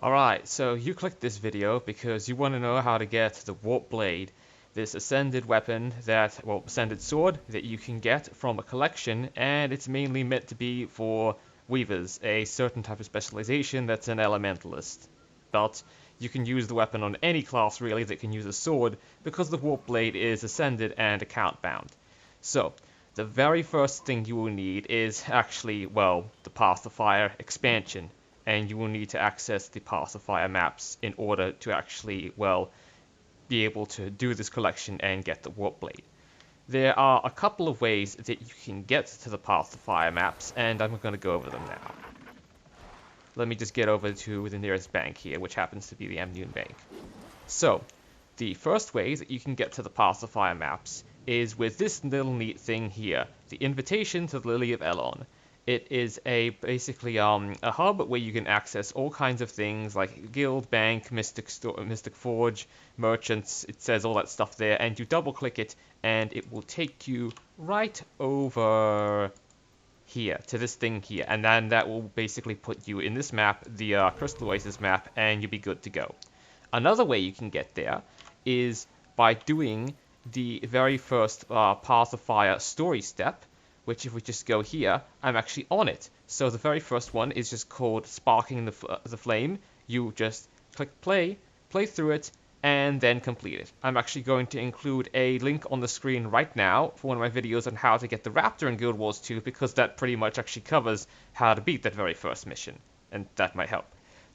Alright, so you clicked this video because you want to know how to get the Warpblade, this ascended weapon that, well, ascended sword that you can get from a collection, and it's mainly meant to be for weavers, a certain type of specialization that's an elementalist. But you can use the weapon on any class really that can use a sword because the Warpblade is ascended and account bound. So, the very first thing you will need is actually, well, the Path of Fire expansion. And you will need to access the Path of Fire maps in order to actually, well, be able to do this collection and get the Warpblade. There are a couple of ways that you can get to the Path of Fire maps, and I'm going to go over them now. Let me just get over to the nearest bank here, which happens to be the Amnoon Bank. So, the first way that you can get to the Path of Fire maps is with this little neat thing here, the Invitation to the Lily of Elon. It is basically a hub where you can access all kinds of things like guild, bank, mystic forge, merchants. It says all that stuff there, and you double click it and it will take you right over here to this thing here, and then that will basically put you in this map, the Crystal Oasis map, and you'll be good to go. Another way you can get there is by doing the very first Path of Fire story step, which if we just go here, I'm actually on it. So the very first one is just called Sparking the Flame. You just click play through it, and then complete it. I'm actually going to include a link on the screen right now for one of my videos on how to get the Raptor in Guild Wars 2, because that pretty much actually covers how to beat that very first mission, and that might help.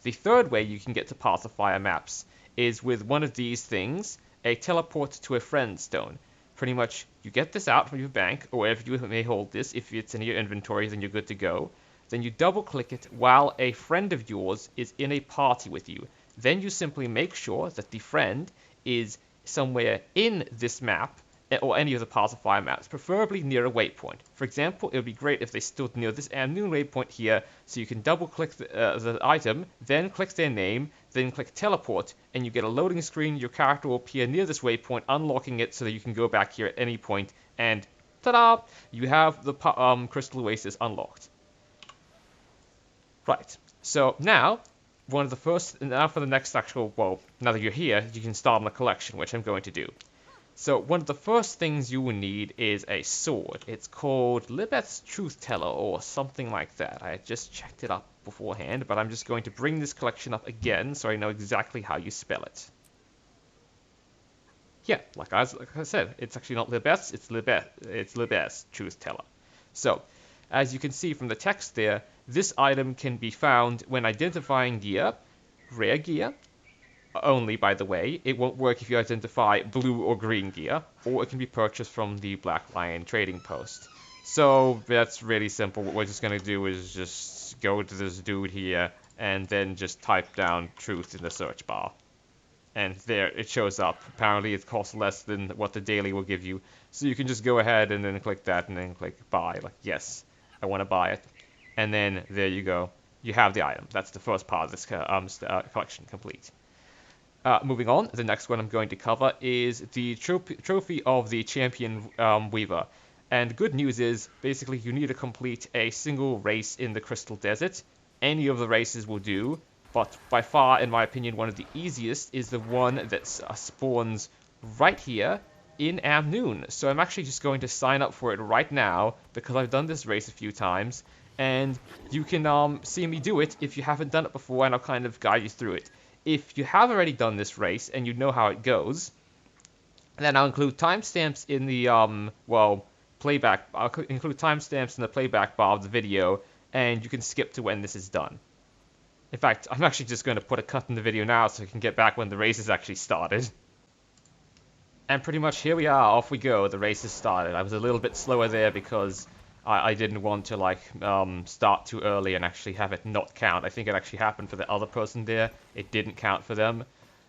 The third way you can get to Path of Fire maps is with one of these things, a teleport to a friend stone. Pretty much, you get this out from your bank, or wherever you may hold this. If it's in your inventory, then you're good to go. Then you double-click it while a friend of yours is in a party with you. Then you simply make sure that the friend is somewhere in this map, or any of the Path of Fire maps, preferably near a waypoint. For example, it would be great if they stood near this Amnoon waypoint here, so you can double-click the item, then click their name, then click teleport, and you get a loading screen. Your character will appear near this waypoint, unlocking it so that you can go back here at any point, and ta-da! You have the Crystal Oasis unlocked. Right, so now, now for the next actual, well, now that you're here, you can start on the collection, which I'm going to do. So one of the first things you will need is a sword. It's called Libeh's Truthteller or something like that. I just checked it up beforehand, but I'm just going to bring this collection up again so I know exactly how you spell it. Yeah, like I said, it's actually not Libeh's, it's Libeh's Truthteller. So, as you can see from the text there, this item can be found when identifying gear, rare gear, only, by the way. It won't work if you identify blue or green gear, or it can be purchased from the Black Lion trading post. So that's really simple. What we're just going to do is just go to this dude here, and then just type down truth in the search bar. And there, it shows up. Apparently it costs less than what the daily will give you. So you can just go ahead and then click that, and then click buy. Like, yes, I want to buy it. And then, there you go. You have the item. That's the first part of this collection complete. Moving on, the next one I'm going to cover is the Trophy of the Champion Weaver. And good news is, basically, you need to complete a single race in the Crystal Desert. Any of the races will do, but by far, in my opinion, one of the easiest is the one that spawns right here in Amnoon. So I'm actually just going to sign up for it right now, because I've done this race a few times, and you can see me do it if you haven't done it before, and I'll kind of guide you through it. If you have already done this race and you know how it goes, then I'll include timestamps in the, playback. I'll include timestamps in the playback bar of the video, and you can skip to when this is done. In fact, I'm actually just going to put a cut in the video now so we can get back when the race is actually started. And pretty much here we are, off we go, the race has started. I was a little bit slower there because I didn't want to, start too early and actually have it not count. I think it actually happened for the other person there. It didn't count for them.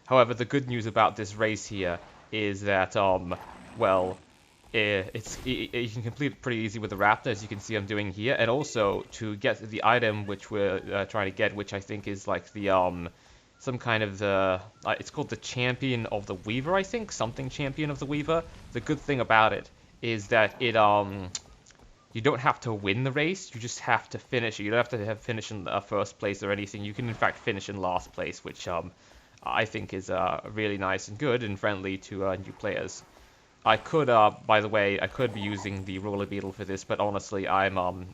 However, the good news about this race here is that, you can complete it pretty easy with the Raptor, as you can see I'm doing here. And also, to get the item which we're trying to get, which I think is like the, some kind of it's called the Champion of the Weaver, I think? Something Champion of the Weaver. The good thing about it is that it, you don't have to win the race, you just have to finish it. You don't have to finish in first place or anything. You can in fact finish in last place, which I think is really nice and good and friendly to new players. I could, by the way, I could be using the roller beetle for this, but honestly, I'm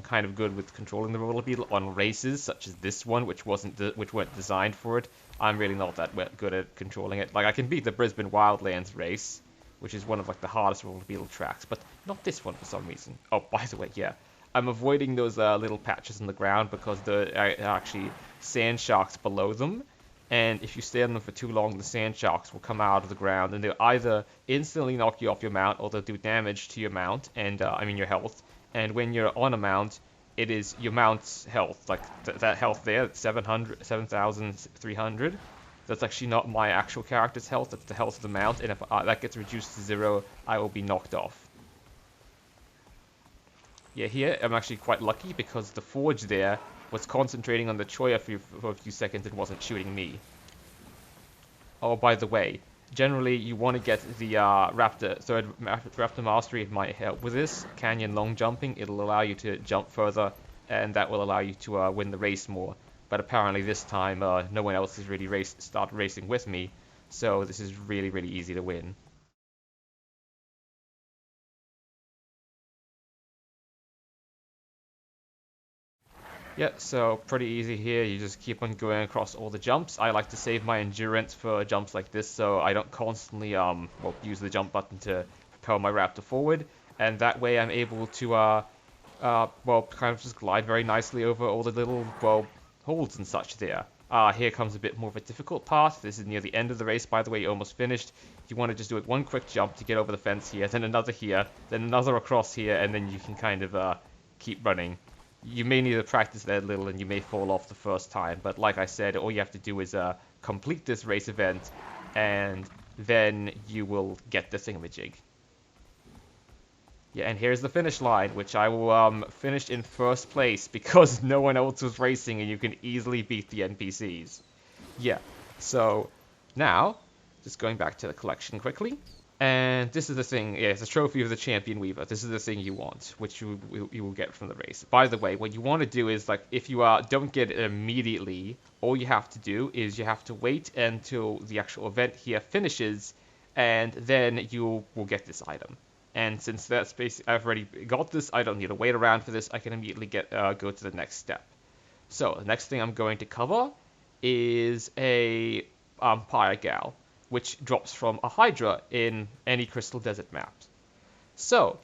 kind of good with controlling the roller beetle on races such as this one, which weren't designed for it. I'm really not that good at controlling it. Like, I can beat the Brisbane Wildlands race, which is one of like the hardest roller beetle tracks, but not this one for some reason. Oh, by the way, yeah, I'm avoiding those little patches in the ground because there are actually sand sharks below them. And if you stay on them for too long, the sand sharks will come out of the ground, and they'll either instantly knock you off your mount, or they'll do damage to your mount, and your health. And when you're on a mount, it is your mount's health, like that health there, 7,300. That's actually not my actual character's health, that's the health of the mount, and if that gets reduced to 0, I will be knocked off. Yeah, here I'm actually quite lucky because the forge there was concentrating on the Choya for a few seconds and wasn't shooting me. Oh, by the way, generally you want to get the third Raptor Mastery might help with this. Canyon long jumping, it'll allow you to jump further, and that will allow you to win the race more. But apparently this time no one else has really started racing with me, so this is really, really easy to win. Yeah, so pretty easy here. You just keep on going across all the jumps. I like to save my endurance for jumps like this, so I don't constantly use the jump button to propel my raptor forward, and that way I'm able to kind of just glide very nicely over all the little holds and such there. Here comes a bit more of a difficult part. This is near the end of the race, by the way. You're almost finished. You want to just do it one quick jump to get over the fence here, then another here, then another across here, and then you can kind of keep running. You may need to practice that a little, and you may fall off the first time, but like I said, all you have to do is complete this race event, and then you will get the thingamajig. Yeah, and here's the finish line, which I will finish in first place because no one else was racing, and you can easily beat the NPCs. Yeah, so now, just going back to the collection quickly. And this is the thing, yeah, it's a trophy of the champion weaver. This is the thing you want, which you will get from the race. By the way, what you want to do is, like, if you don't get it immediately, all you have to do is you have to wait until the actual event here finishes, and then you will get this item. And since that's basically, I've already got this, I don't need to wait around for this, I can immediately go to the next step. So, the next thing I'm going to cover is a Pyre Gall, which drops from a hydra in any crystal desert maps. So,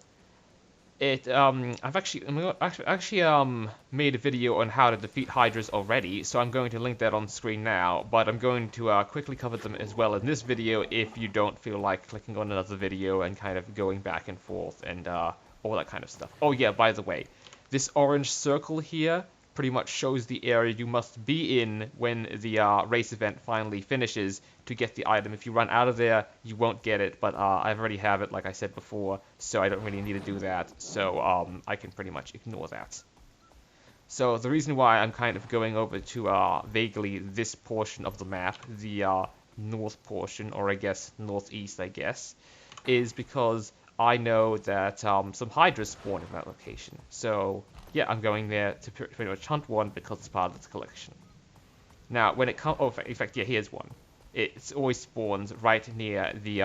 I've actually made a video on how to defeat hydras already, so I'm going to link that on screen now, but I'm going to quickly cover them as well in this video if you don't feel like clicking on another video and kind of going back and forth and all that kind of stuff. Oh yeah, by the way, this orange circle here pretty much shows the area you must be in when the race event finally finishes to get the item. If you run out of there, you won't get it, but I already have it, like I said before, so I don't really need to do that, so I can pretty much ignore that. So the reason why I'm kind of going over to vaguely this portion of the map, the north portion, or I guess northeast, is because I know that some hydras spawn in that location. So yeah, I'm going there to pretty much hunt one because it's part of this collection. Now, when it comes, in fact, yeah, here's one. It always spawns right near the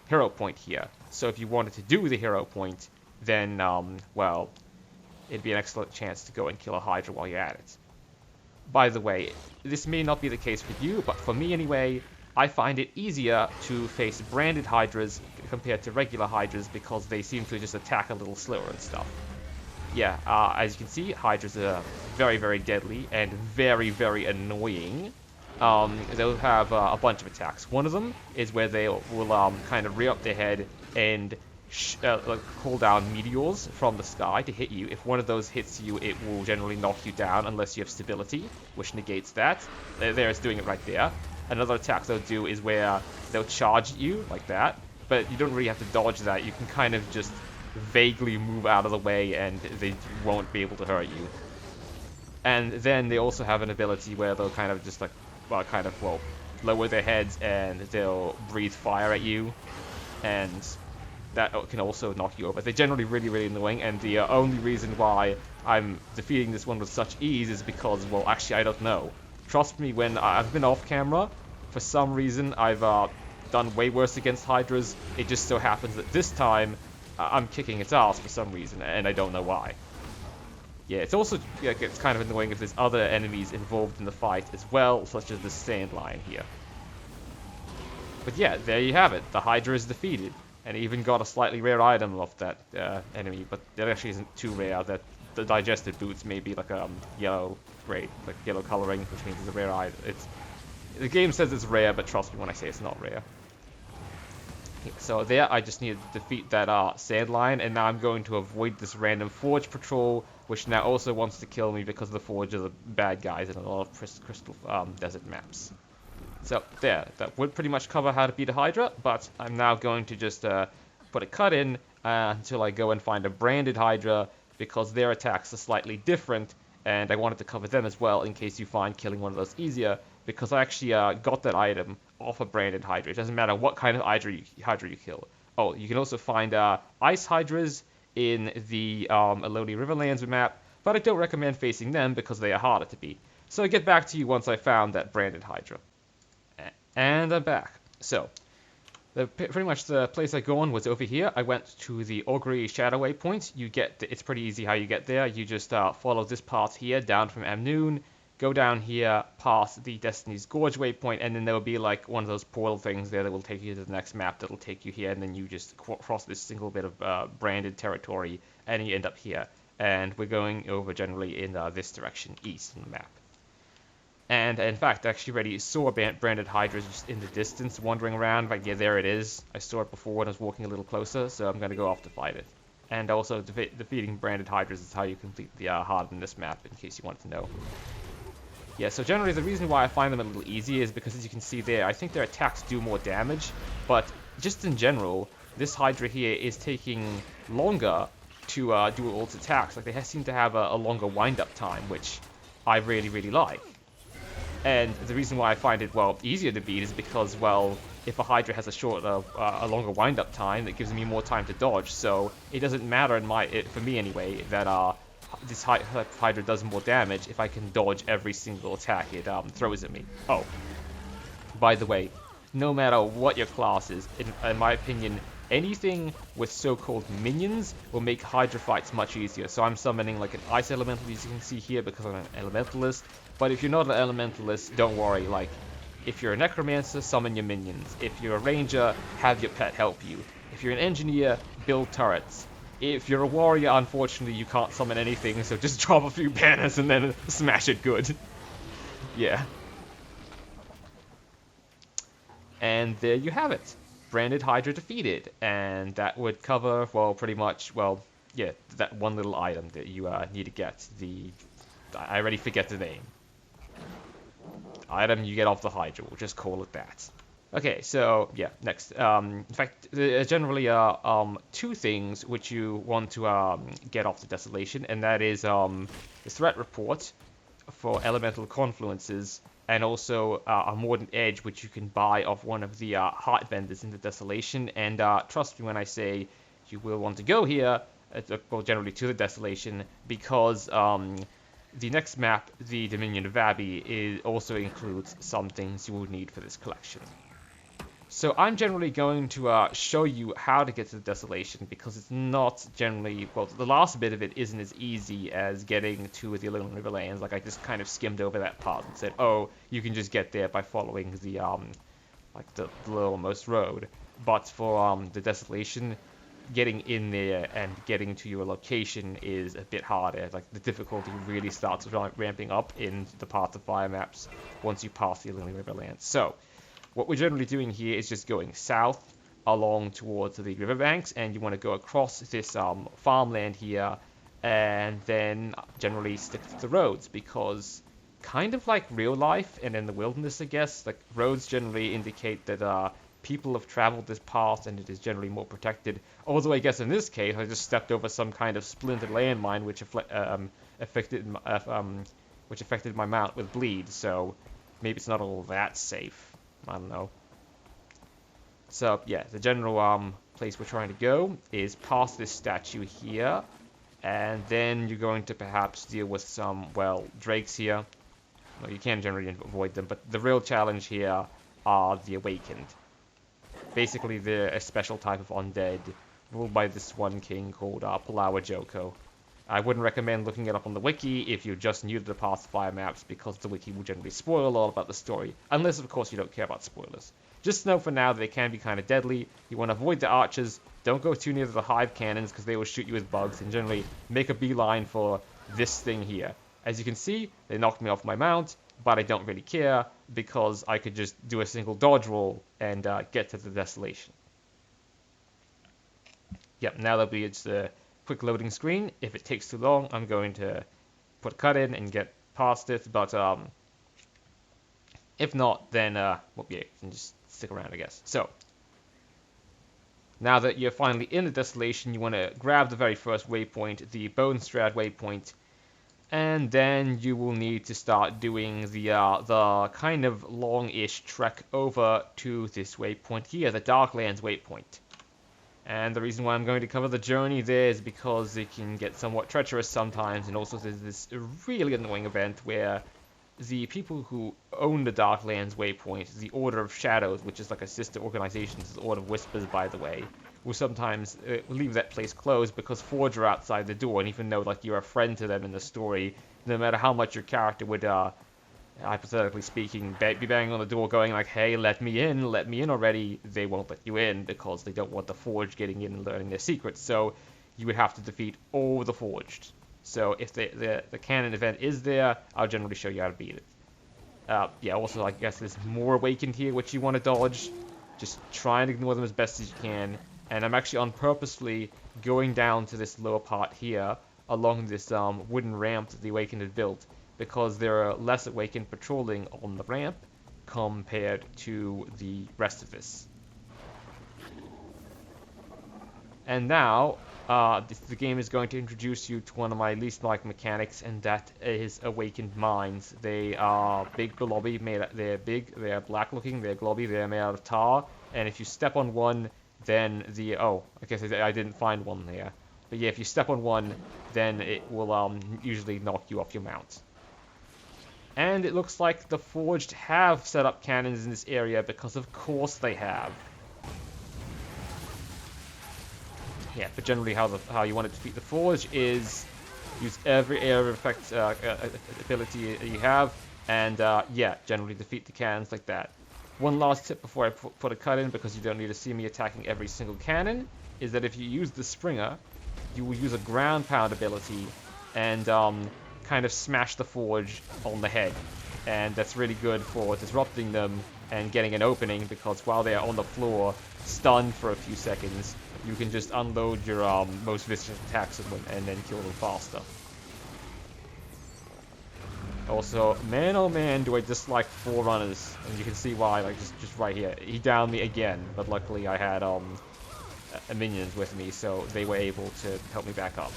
hero point here. So if you wanted to do the hero point, then, well, it'd be an excellent chance to go and kill a hydra while you're at it. By the way, this may not be the case for you, but for me anyway, I find it easier to face branded hydras compared to regular hydras because they seem to just attack a little slower and stuff. Yeah, as you can see, hydras are very, very deadly and very, very annoying. They'll have a bunch of attacks. One of them is where they will kind of rear up their head and call down meteors from the sky to hit you. If one of those hits you, it will generally knock you down unless you have stability, which negates that. It's doing it right there. Another attack they'll do is where they'll charge at you, like that. But you don't really have to dodge that. You can kind of just vaguely move out of the way and they won't be able to hurt you. And then they also have an ability where they'll kind of just lower their heads and they'll breathe fire at you. And that can also knock you over. They're generally really, really annoying, and the only reason why I'm defeating this one with such ease is because, well, actually, I don't know. Trust me, when I've been off camera, for some reason, I've done way worse against hydras. It just so happens that this time, I'm kicking its ass for some reason, and I don't know why. Yeah, it's also it's kind of annoying if there's other enemies involved in the fight as well, such as the sand lion here. But yeah, there you have it. The hydra is defeated. And even got a slightly rare item off that enemy, but that actually isn't too rare. That the digested boots may be like a yellow grade, like yellow coloring, which means it's a rare item. The game says it's rare, but trust me when I say it's not rare. So there, I just needed to defeat that sand lion, and now I'm going to avoid this random forge patrol, which now also wants to kill me because the forge are the bad guys in a lot of crystal desert maps. So there, that would pretty much cover how to beat a hydra, but I'm now going to just put a cut in until I go and find a branded hydra, because their attacks are slightly different, and I wanted to cover them as well in case you find killing one of those easier, because I actually got that item off a branded hydra. It doesn't matter what kind of hydra you kill. Oh, you can also find ice hydras in the Lonely Riverlands map, but I don't recommend facing them because they are harder to beat. So I get back to you once I found that branded hydra. And I'm back. So, pretty much the place I go on was over here. I went to the Augury Shadow Waypoint. It's pretty easy how you get there. You just follow this path here down from Amnoon, go down here past the Destiny's Gorge Waypoint, and then there will be like one of those portal things there that will take you to the next map that'll take you here, and then you just cross this single bit of branded territory, and you end up here. And we're going over generally in this direction, east in the map. And in fact, I actually already saw a branded hydra just in the distance, wandering around. Like, yeah, there it is. I saw it before when I was walking a little closer, so I'm going to go off to fight it. And also, defeating branded hydras is how you complete the hard in this map, in case you wanted to know. Yeah, so generally the reason why I find them a little easy is because, as you can see there, I think their attacks do more damage, but just in general, this hydra here is taking longer to do all its attacks. Like, they seem to have a longer wind-up time, which I really, really like. And the reason why I find it, well, easier to beat is because, well, if a hydra has a longer wind-up time, it gives me more time to dodge. So it doesn't matter for me anyway, that this hydra does more damage if I can dodge every single attack it throws at me. Oh, by the way, no matter what your class is, in my opinion, anything with so-called minions will make hydra fights much easier. So I'm summoning like an ice elemental, as you can see here, because I'm an elementalist. But if you're not an elementalist, don't worry. Like, if you're a necromancer, summon your minions. If you're a ranger, have your pet help you. If you're an engineer, build turrets. If you're a warrior, unfortunately, you can't summon anything, so just drop a few banners and then smash it good. Yeah. And there you have it. Branded hydra defeated. And that would cover, well, pretty much, well, yeah, that one little item that you need to get. I already forget the name. Item you get off the hydra, we'll just call it that. Okay, so yeah, next. In fact, there are generally two things which you want to get off the desolation, and that is the threat report for elemental confluences, and also a mordant edge which you can buy off one of the heart vendors in the desolation. And trust me when I say you will want to go here, well, generally to the desolation, because the next map, the Dominion of Vabbi, also includes some things you will need for this collection. So I'm generally going to show you how to get to the desolation, because it's not generally, well, the last bit of it isn't as easy as getting to the Lonely Riverlands. Like, I just kind of skimmed over that part and said, oh, you can just get there by following the like the lowermost road. But for the desolation, getting in there and getting to your location is a bit harder. Like, the difficulty really starts ramping up in the Path of Fire maps once you pass the Lonely Riverlands. So what we're generally doing here is just going south along towards the riverbanks, and you want to go across this farmland here, and then generally stick to the roads, because kind of like real life and in the wilderness, I guess, like, roads generally indicate that people have traveled this path and it is generally more protected. Although I guess in this case I just stepped over some kind of splintered landmine which affected my mount with bleed, so maybe it's not all that safe. I don't know. So yeah, the general place we're trying to go is past this statue here, and then you're going to perhaps deal with some, well, drakes here. Well, you can generally avoid them, but the real challenge here are the Awakened. Basically, they're a special type of undead ruled by this one king called Joko. I wouldn't recommend looking it up on the wiki if you're just new to the Pacifier maps, because the wiki will generally spoil a lot about the story, unless of course you don't care about spoilers. Just know for now that they can be kind of deadly. You want to avoid the archers, don't go too near the hive cannons because they will shoot you with bugs, and generally make a beeline for this thing here. As you can see, they knocked me off my mount, but I don't really care because I could just do a single dodge roll and get to the desolation. Yep, now that'll be just a quick loading screen. If it takes too long, I'm going to put a cut in and get past it, but if not, then well, yeah, you can just stick around, I guess. So, now that you're finally in the desolation, you want to grab the very first waypoint, the Bone Strad waypoint, and then you will need to start doing the kind of long-ish trek over to this waypoint here, the Darklands waypoint. And the reason why I'm going to cover the journey there is because it can get somewhat treacherous sometimes, and also there's this really annoying event where the people who own the Darklands waypoint, the Order of Shadows, which is like a sister organization to the Order of Whispers, by the way, will sometimes leave that place closed because Forge are outside the door, and even though like you're a friend to them in the story, no matter how much your character would, hypothetically speaking, be banging on the door going like, hey, let me in already, they won't let you in because they don't want the Forged getting in and learning their secrets, so you would have to defeat all the Forged. So if the canon event is there, I'll generally show you how to beat it. Yeah, also I guess there's more Awakened here which you want to dodge. Just try and ignore them as best as you can. And I'm actually on purposely going down to this lower part here along this wooden ramp that the Awakened had built, because there are less Awakened patrolling on the ramp compared to the rest of this. And now, the game is going to introduce you to one of my least liked mechanics, and that is Awakened Mines. They are big globby, they're big, they're black looking, they're globby, they're made out of tar, and if you step on one, then oh, I guess I didn't find one there. But yeah, if you step on one, then it will usually knock you off your mount. And it looks like the Forged have set up cannons in this area, because of course they have. Yeah, but generally how you want to defeat the Forge is use every area of effect ability you have, and yeah, generally defeat the cannons like that. One last tip before I put a cut in, because you don't need to see me attacking every single cannon, is that if you use the Springer, you will use a ground pound ability and kind of smash the Forge on the head. And that's really good for disrupting them and getting an opening, because while they are on the floor, stunned for a few seconds, you can just unload your most vicious attacks at them and then kill them faster. Also, man oh man, do I dislike Forerunners, and you can see why, like just right here. He downed me again, but luckily I had minions with me, so they were able to help me back up.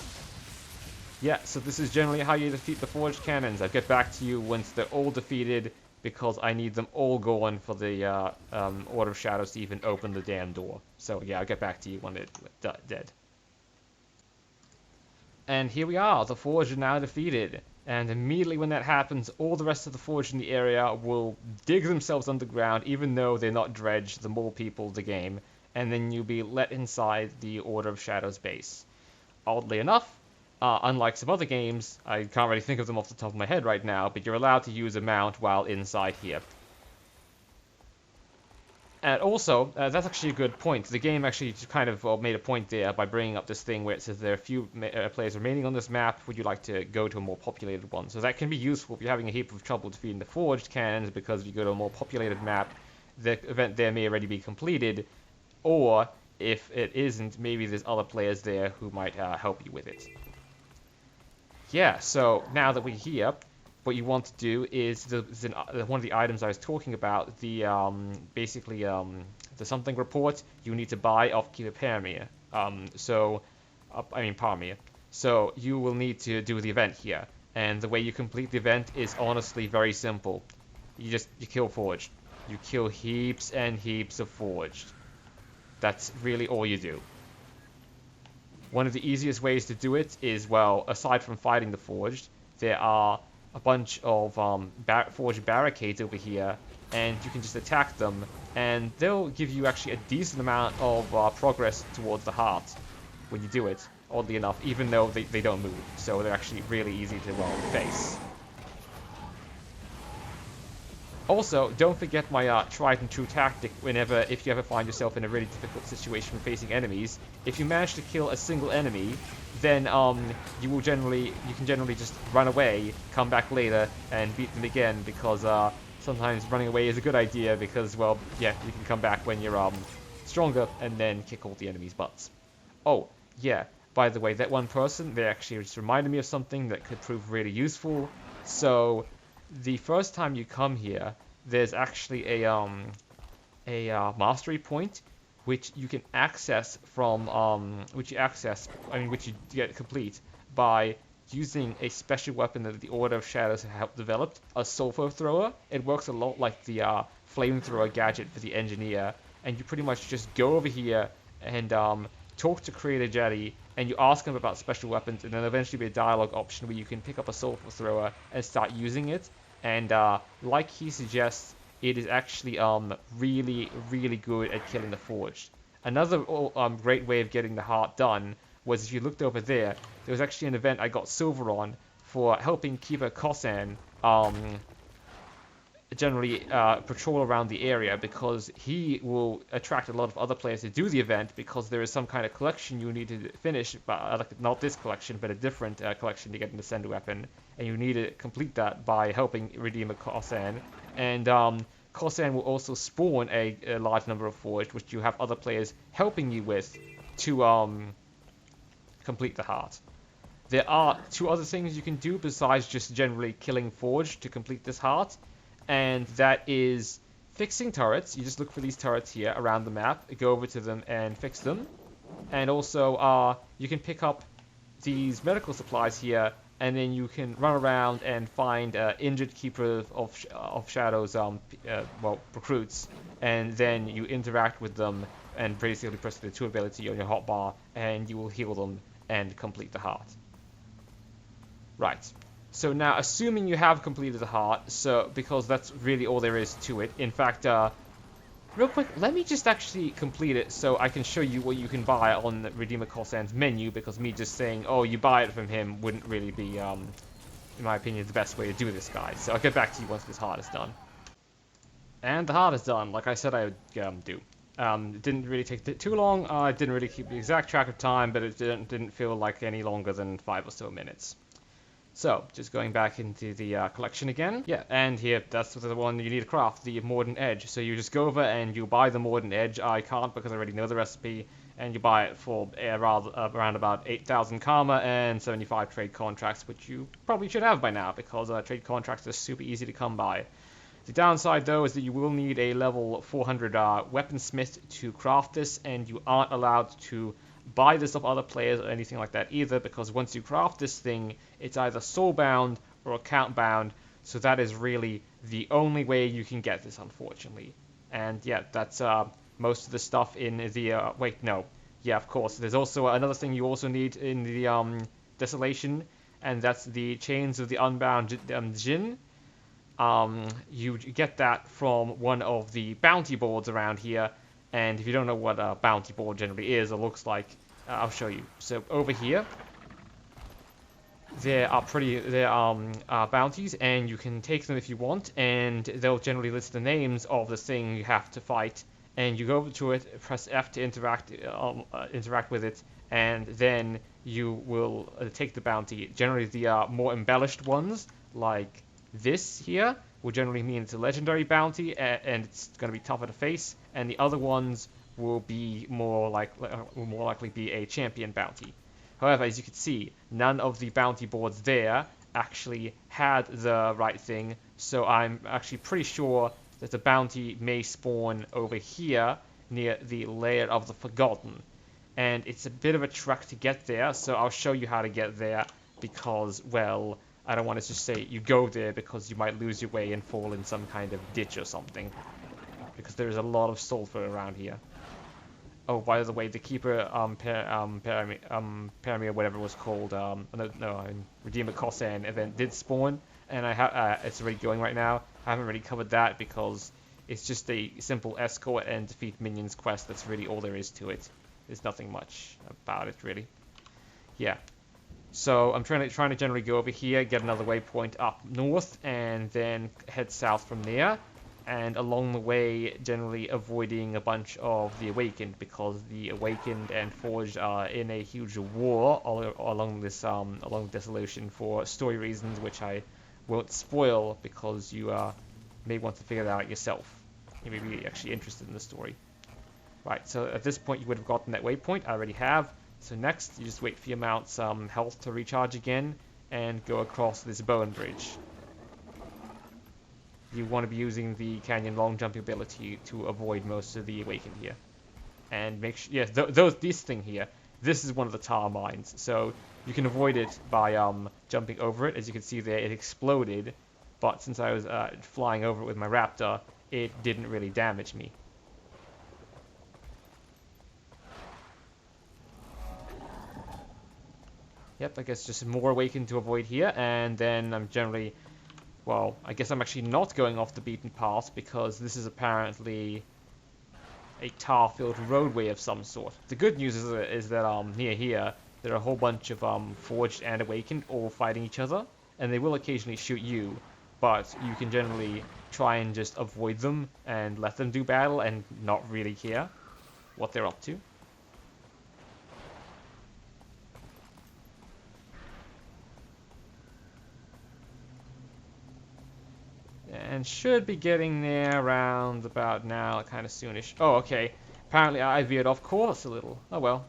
Yeah, so this is generally how you defeat the Forged Cannons. I'll get back to you once they're all defeated, because I need them all going for the Order of Shadows to even open the damn door. So yeah, I'll get back to you when they're dead. And here we are, the Forged are now defeated. And immediately when that happens, all the rest of the Forged in the area will dig themselves underground, even though they're not dredged, the more people of the game. And then you'll be let inside the Order of Shadows base. Oddly enough, unlike some other games, I can't really think of them off the top of my head right now, but you're allowed to use a mount while inside here. And also, that's actually a good point. The game actually kind of made a point there by bringing up this thing where it says there are a few players remaining on this map. Would you like to go to a more populated one? So that can be useful if you're having a heap of trouble defeating the Forged cannons, because if you go to a more populated map, the event there may already be completed, or if it isn't, maybe there's other players there who might help you with it. Yeah, so now that we're here, what you want to do is one of the items I was talking about, the basically the something report you need to buy off Keeper Parrmir. Parrmir. So you will need to do the event here, and the way you complete the event is honestly very simple. You kill Forged. You kill heaps and heaps of Forged. That's really all you do. One of the easiest ways to do it is, well, aside from fighting the Forged, there are a bunch of Forged barricades over here, and you can just attack them, and they'll give you actually a decent amount of progress towards the heart when you do it, oddly enough, even though they don't move, so they're actually really easy to, well, face. Also, don't forget my tried and true tactic if you ever find yourself in a really difficult situation facing enemies. If you manage to kill a single enemy, then you can generally just run away, come back later, and beat them again, because sometimes running away is a good idea, because, well, yeah, you can come back when you're stronger, and then kick all the enemies' butts. Oh, yeah, by the way, that one person, they actually just reminded me of something that could prove really useful. So the first time you come here, there's actually a mastery point which you can access from which you get complete by using a special weapon that the Order of Shadows have helped develop, a sulfur thrower. It works a lot like the flamethrower gadget for the engineer, and you pretty much just go over here and talk to Creator Jetty, and you ask him about special weapons, and then eventually be a dialogue option where you can pick up a sulfur thrower and start using it. And like he suggests, it is actually really, really good at killing the Forged. Another great way of getting the heart done was, if you looked over there, there was actually an event I got silver on for helping Keeper Parrmir generally patrol around the area, because he will attract a lot of other players to do the event, because there is some kind of collection you need to finish, but not this collection, but a different collection to get an Ascender weapon, and you need to complete that by helping Redeemer Parrmir. And Parrmir will also spawn a large number of Forged, which you have other players helping you with to complete the heart. There are two other things you can do besides just generally killing Forged to complete this heart, and that is fixing turrets. You just look for these turrets here around the map, go over to them and fix them. And also, you can pick up these medical supplies here, and then you can run around and find injured Keeper of Shadows recruits, and then you interact with them and basically press the 2 ability on your hotbar, and you will heal them and complete the heart. Right. So now, assuming you have completed the heart, because that's really all there is to it. In fact, real quick, let me just actually complete it so I can show you what you can buy on Redeemer Parrmir's menu, because me just saying, oh, you buy it from him, wouldn't really be, in my opinion, the best way to do this, guys. So I'll get back to you once this heart is done. And the heart is done, like I said I would do. It didn't really take too long. I didn't really keep the exact track of time, but it didn't feel like any longer than 5 or so minutes. So, just going back into the collection again. Yeah, and here, that's the one you need to craft, the Mordant Edge. So you just go over and you buy the Mordant Edge. I can't, because I already know the recipe. And you buy it for around about 8,000 karma and 75 trade contracts, which you probably should have by now, because trade contracts are super easy to come by. The downside, though, is that you will need a level 400 weaponsmith to craft this, and you aren't allowed to buy this off other players or anything like that either, because once you craft this thing, it's either soul-bound or account-bound, so that is really the only way you can get this, unfortunately. And yeah, that's most of the stuff in the... wait, no. Yeah, of course. There's also another thing you also need in the desolation, and that's the Chains of the Unbound Djin. You get that from one of the bounty boards around here. And if you don't know what a bounty board generally is or looks like, I'll show you. So over here, there are bounties, and you can take them if you want, and they'll generally list the names of the thing you have to fight. And you go over to it, press F to interact with it, and then you will take the bounty. Generally, the more embellished ones, like this here, will generally mean it's a legendary bounty, and it's going to be tougher to face, and the other ones will be more likely be a champion bounty. However, as you can see, none of the bounty boards there actually had the right thing, so I'm actually pretty sure that the bounty may spawn over here near the Lair of the Forgotten. And it's a bit of a trek to get there, so I'll show you how to get there, because, well, I don't want to just say you go there, because you might lose your way and fall in some kind of ditch or something, because there is a lot of sulfur around here. Oh, by the way, the Keeper Parrmir, whatever it was called, Redeemer Cossan event did spawn, and it's already going right now. I haven't really covered that because it's just a simple escort and defeat minions quest. That's really all there is to it. There's nothing much about it, really. Yeah. So I'm trying to generally go over here, get another waypoint up north, and then head south from there. And along the way, generally avoiding a bunch of the Awakened, because the Awakened and Forged are in a huge war along Desolation for story reasons, which I won't spoil because you may want to figure that out yourself. You may be actually interested in the story. Right, so at this point you would have gotten that waypoint. I already have. So next, you just wait for your mount's health to recharge again, and go across this bone bridge. You want to be using the canyon long jumping ability to avoid most of the Awakened here. And make sure, this thing here, this is one of the tar mines. So you can avoid it by jumping over it. As you can see there, it exploded. But since I was flying over it with my raptor, it didn't really damage me. Yep, I guess just more Awakened to avoid here. And then I'm generally... Well, I guess I'm actually not going off the beaten path because this is apparently a tar-filled roadway of some sort. The good news is that near here there are a whole bunch of Forged and Awakened all fighting each other, and they will occasionally shoot you, but you can generally try and just avoid them and let them do battle and not really care what they're up to. And should be getting there around about now, kind of soonish. Oh, okay. Apparently I veered off course a little. Oh well.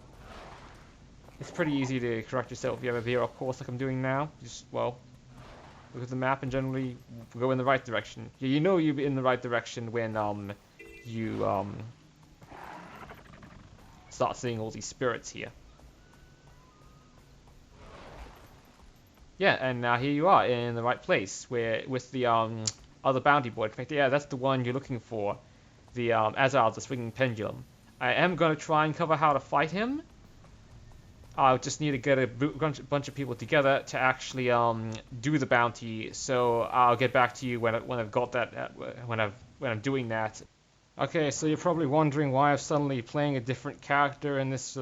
It's pretty easy to correct yourself if you ever veer off course like I'm doing now. Just, well, look at the map and generally go in the right direction. You know you're in the right direction when you start seeing all these spirits here. Yeah, and now here you are in the right place, where with the other bounty board. In fact, yeah, that's the one you're looking for. The Azar, the swinging pendulum. I am going to try and cover how to fight him. I'll just need to get a bunch of people together to actually do the bounty. So I'll get back to you when I've got that when I'm doing that. Okay, so you're probably wondering why I'm suddenly playing a different character in this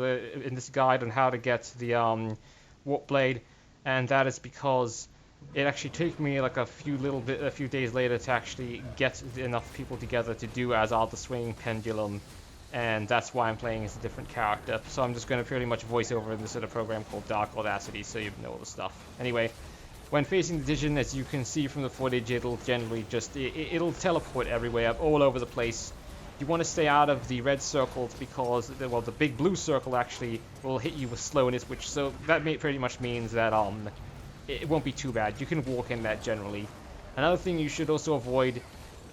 guide on how to get the Warpblade, and that is because it actually took me like a few days later to actually get enough people together to do Azar the swinging pendulum, and that's why I'm playing as a different character. So I'm just going to pretty much voice over this in a program called Dark Audacity, so you know all the stuff. Anyway, when facing the Djin, as you can see from the footage, it'll generally just it'll teleport everywhere, all over the place. You want to stay out of the red circles because the big blue circle actually will hit you with slowness, so that pretty much means that it won't be too bad. You can walk in that generally. Another thing you should also avoid,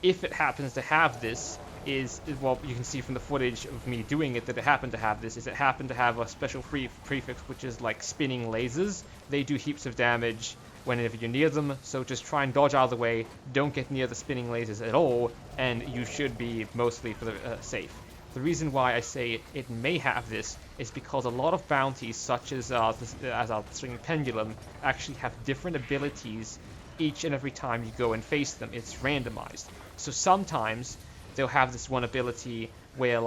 if it happens to have this, is well, you can see from the footage of me doing it that it happened to have this, is it happened to have a special prefix, which is like spinning lasers. They do heaps of damage whenever you're near them, so just try and dodge out of the way, don't get near the spinning lasers at all, and you should be mostly safe. The reason why I say it may have this is because a lot of bounties, such as our swinging pendulum, actually have different abilities each and every time you go and face them. It's randomized. So sometimes they'll have this one ability where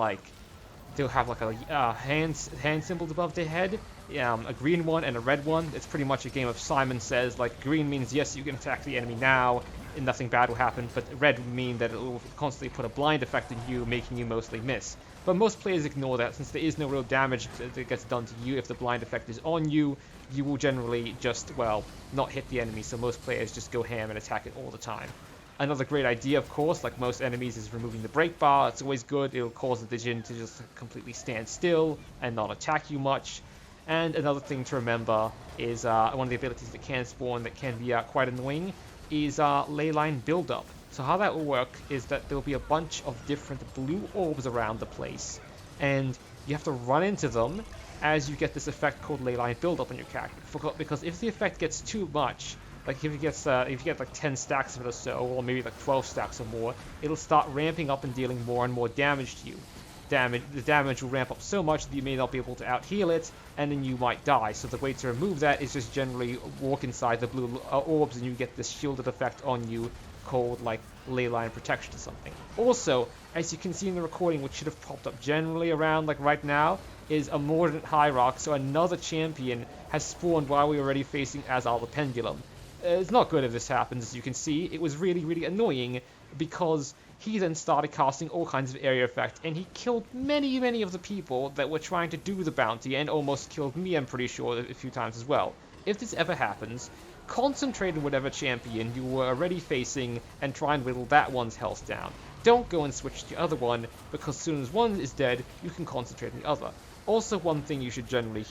they'll have like a hand symbols above their head, a green one and a red one. It's pretty much a game of Simon Says. Like, green means yes, you can attack the enemy now and nothing bad will happen, but red would mean that it will constantly put a blind effect on you, making you mostly miss. But most players ignore that, since there is no real damage that gets done to you. If the blind effect is on you, you will generally just, well, not hit the enemy, so most players just go ham and attack it all the time. Another great idea, of course, like most enemies, is removing the break bar. It's always good. It'll cause the Djin to just completely stand still and not attack you much. And another thing to remember is one of the abilities that can spawn that can be quite annoying is leyline buildup. So how that will work is that there'll be a bunch of different blue orbs around the place, and you have to run into them as you get this effect called leyline buildup on your character. Because if the effect gets too much, like if you get like 10 stacks of it or so, or maybe like 12 stacks or more, it'll start ramping up and dealing more and more damage to you. the damage will ramp up so much that you may not be able to out-heal it, and then you might die. So the way to remove that is just generally walk inside the blue orbs, and you get this shielded effect on you called, like, leyline protection or something. Also, as you can see in the recording, which should have popped up generally around, like, right now, is a mordant hydra, so another champion has spawned while we were already facing Azar the Pendulum. It's not good if this happens, as you can see. It was really, really annoying, because he then started casting all kinds of area effect, and he killed many, many of the people that were trying to do the bounty, and almost killed me, I'm pretty sure, a few times as well. If this ever happens, concentrate on whatever champion you were already facing, and try and whittle that one's health down. Don't go and switch to the other one, because as soon as one is dead, you can concentrate on the other. Also, one thing you should generally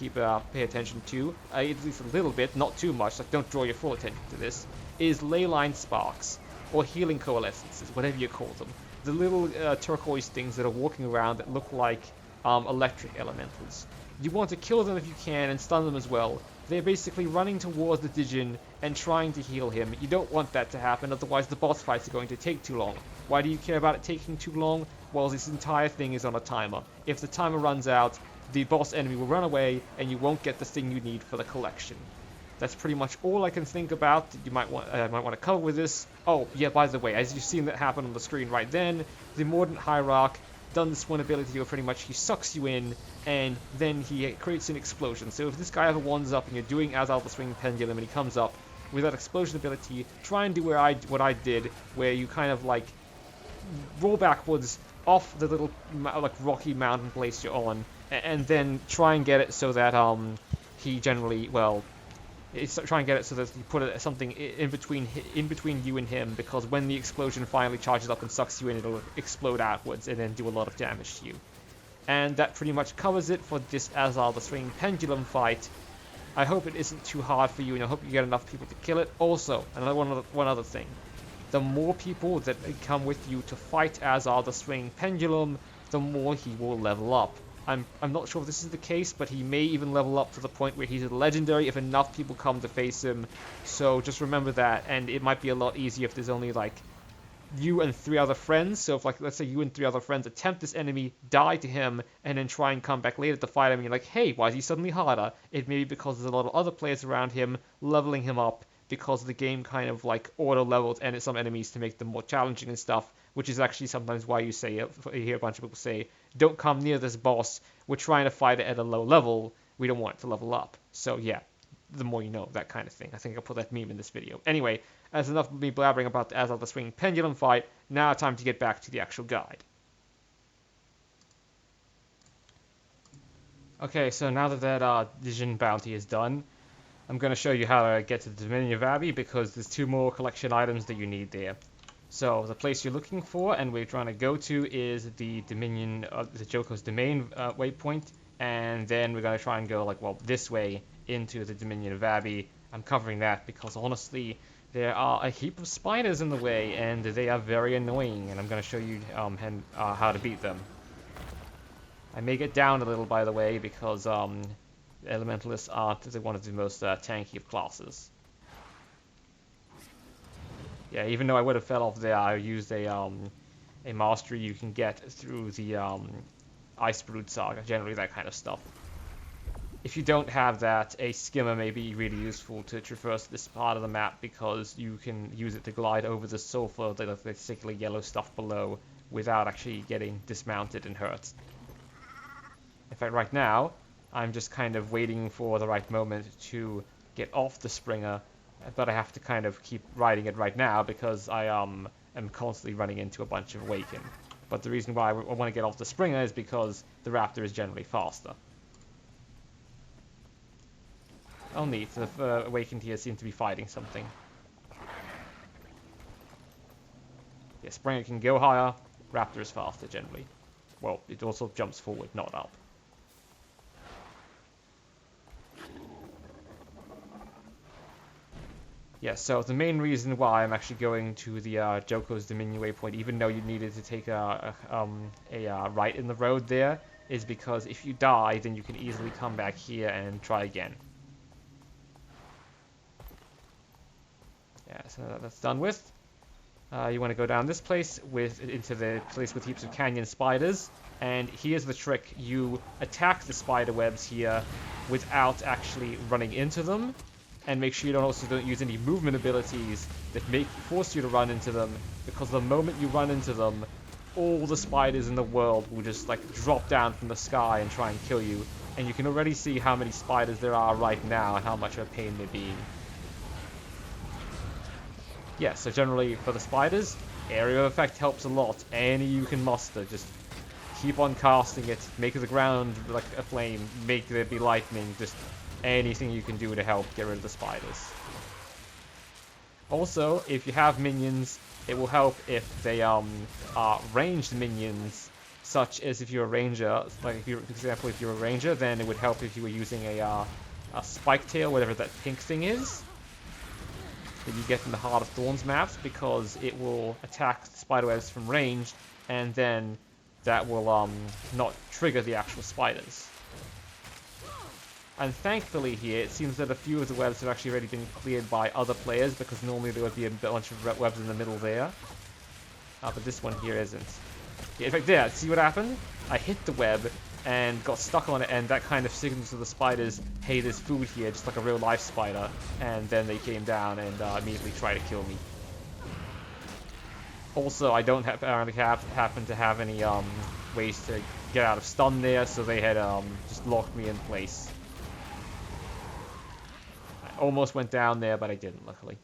pay attention to, at least a little bit, not too much, like don't draw your full attention to this, is leyline sparks, or healing coalescences, whatever you call them. The little turquoise things that are walking around that look like electric elementals. You want to kill them if you can and stun them as well. They're basically running towards the Djin and trying to heal him. You don't want that to happen, otherwise the boss fights are going to take too long. Why do you care about it taking too long? Well, this entire thing is on a timer. If the timer runs out, the boss enemy will run away, and you won't get the thing you need for the collection. That's pretty much all I can think about that you might want to cover with this. Oh, yeah, by the way, as you've seen that happen on the screen right then, the Mordant Hierarch done this one ability where pretty much he sucks you in, and then he creates an explosion. So if this guy ever wands up and you're doing Azar the Swing Pendulum and he comes up with that explosion ability, try and do what I did, where you kind of like roll backwards off the little like rocky mountain place you're on, and then try and get it so that he generally, well, try and get it so that you put something in between you and him, because when the explosion finally charges up and sucks you in, it'll explode outwards and then do a lot of damage to you. And that pretty much covers it for this Azar the Swing Pendulum fight. I hope it isn't too hard for you, and I hope you get enough people to kill it. Also, one other thing. The more people that come with you to fight Azar the Swing Pendulum, the more he will level up. I'm not sure if this is the case, but he may even level up to the point where he's a legendary if enough people come to face him. So just remember that, and it might be a lot easier if there's only like you and 3 other friends. So if, like, let's say you and 3 other friends attempt this enemy, die to him, and then try and come back later to fight him, and you're like, hey, why is he suddenly harder? It may be because there's a lot of other players around him leveling him up, because the game kind of like auto levels and some enemies to make them more challenging and stuff, which is actually sometimes why you hear a bunch of people say, don't come near this boss, we're trying to fight it at a low level, we don't want it to level up. So yeah, the more you know, that kind of thing. I think I'll put that meme in this video. Anyway, that's enough of me blabbering about the Azar the Swing Pendulum fight. Now time to get back to the actual guide. Okay, so now that Djin bounty is done, I'm going to show you how to get to the Dominion of Vabbi, because there's 2 more collection items that you need there. So the place you're looking for and we're trying to go to is the Dominion, the Gw2's domain waypoint, and then we're going to try and go like, well, this way into the Dominion of Vabbi. I'm covering that because honestly, there are a heap of spiders in the way, and they are very annoying, and I'm going to show you how to beat them. I may get down a little, by the way, because Elementalists aren't one of the most tanky of classes. Yeah, even though I would have fell off there, I used a mastery you can get through the Ice Brood Saga, generally that kind of stuff. If you don't have that, a skimmer may be really useful to traverse this part of the map, because you can use it to glide over the sulfur, the particularly yellow stuff below, without actually getting dismounted and hurt. In fact, right now, I'm just kind of waiting for the right moment to get off the Springer, but I have to kind of keep riding it right now because I am constantly running into a bunch of Awaken. But the reason why I want to get off the Springer is because the Raptor is generally faster. Oh neat, the Awakened here seem to be fighting something. Yeah, Springer can go higher, Raptor is faster generally. Well, it also jumps forward, not up. Yeah, so the main reason why I'm actually going to the Gw2's Dominion waypoint, even though you needed to take a right in the road there, is because if you die, then you can easily come back here and try again. Yeah, so that's done with. You want to go down this place into the place with heaps of canyon spiders. And here's the trick. You attack the spider webs here without actually running into them. And make sure you don't use any movement abilities that force you to run into them. Because the moment you run into them, all the spiders in the world will just like drop down from the sky and try and kill you. And you can already see how many spiders there are right now and how much of a pain they're being. Yeah, so generally for the spiders, area of effect helps a lot. Any you can muster, just keep on casting it, make the ground like a flame, make there be lightning, just anything you can do to help get rid of the spiders. Also, if you have minions, it will help if they are ranged minions, such as if you're a ranger. Like, for example, if you're a ranger, then it would help if you were using a spike tail, whatever that pink thing is, that you get in the Heart of Thorns maps, because it will attack spiderwebs from range, and then that will not trigger the actual spiders. And thankfully here, it seems that a few of the webs have actually already been cleared by other players, because normally there would be a bunch of webs in the middle there. But this one here isn't. Yeah, in fact, there, see what happened? I hit the web and got stuck on it, and that kind of signals to the spiders, hey, there's food here, just like a real life spider. And then they came down and immediately tried to kill me. Also, I don't happen to have any ways to get out of stun there, so they had just locked me in place. I almost went down there, but I didn't, luckily.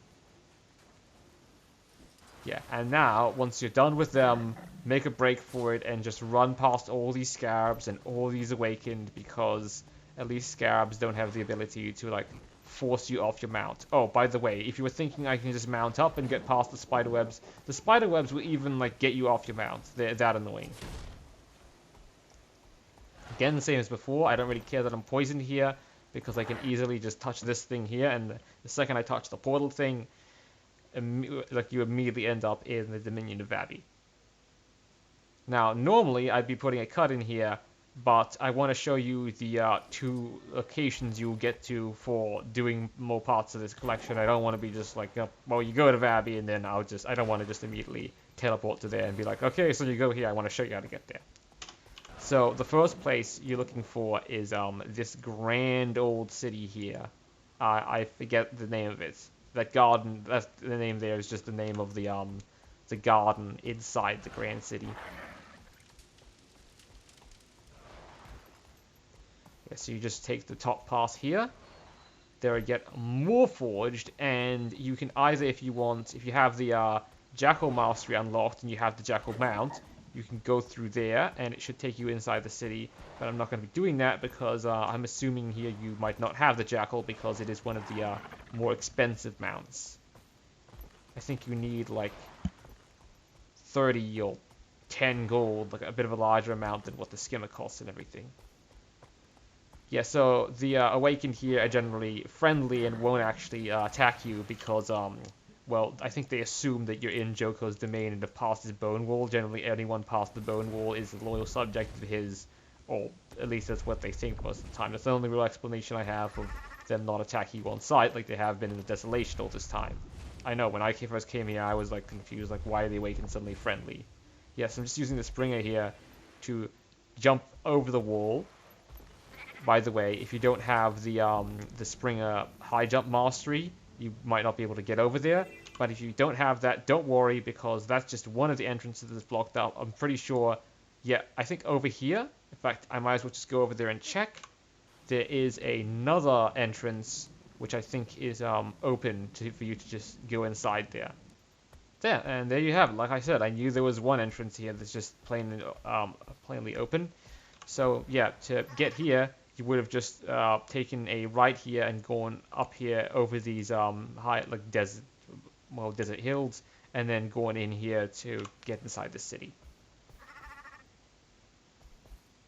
Yeah, and now, once you're done with them, make a break for it and just run past all these scarabs and all these awakened, because at least scarabs don't have the ability to, like, force you off your mount. Oh, by the way, if you were thinking I can just mount up and get past the spider webs will even, like, get you off your mount. They're that annoying. Again, the same as before, I don't really care that I'm poisoned here, because I can easily just touch this thing here, and the second I touch the portal thing, like, you immediately end up in the Dominion of Vabbi. Now, normally I'd be putting a cut in here, but I want to show you the 2 locations you'll get to for doing more parts of this collection. I don't want to be just like, well, you go to Vabbi, and then I don't want to just immediately teleport to there and be like, okay, so you go here, I want to show you how to get there. So, the first place you're looking for is this grand old city here. I forget the name of it. That garden, that's the name there, is just the name of the garden inside the grand city. Yeah, so you just take the top pass here. There you get more forged, and you can either, if you have the Jackal Mastery unlocked and you have the Jackal Mount, you can go through there, and it should take you inside the city. But I'm not going to be doing that, because I'm assuming here you might not have the Jackal, because it is one of the more expensive mounts. I think you need like 30 or 10 gold, like a bit of a larger amount than what the skimmer costs and everything. Yeah, so the Awakened here are generally friendly and won't actually attack you, because well, I think they assume that you're in Joko's domain and have passed his bone wall. Generally, anyone past the bone wall is a loyal subject of his, or at least that's what they think most of the time. That's the only real explanation I have of them not attacking you on sight, like they have been in the Desolation all this time. I know, when I first came here, I was like confused, like, why are the Awakened suddenly friendly? Yes, I'm just using the Springer here to jump over the wall. By the way, if you don't have the Springer high jump mastery, you might not be able to get over there. But if you don't have that, don't worry, because that's just one of the entrances that's blocked up. I'm pretty sure, yeah, I think over here, in fact, I might as well just go over there and check. There is another entrance, which I think is open for you to just go inside there. There, and there you have it. Like I said, I knew there was one entrance here that's just plainly open. So, yeah, to get here, you would have just taken a right here and gone up here over these desert hills, and then going in here to get inside the city.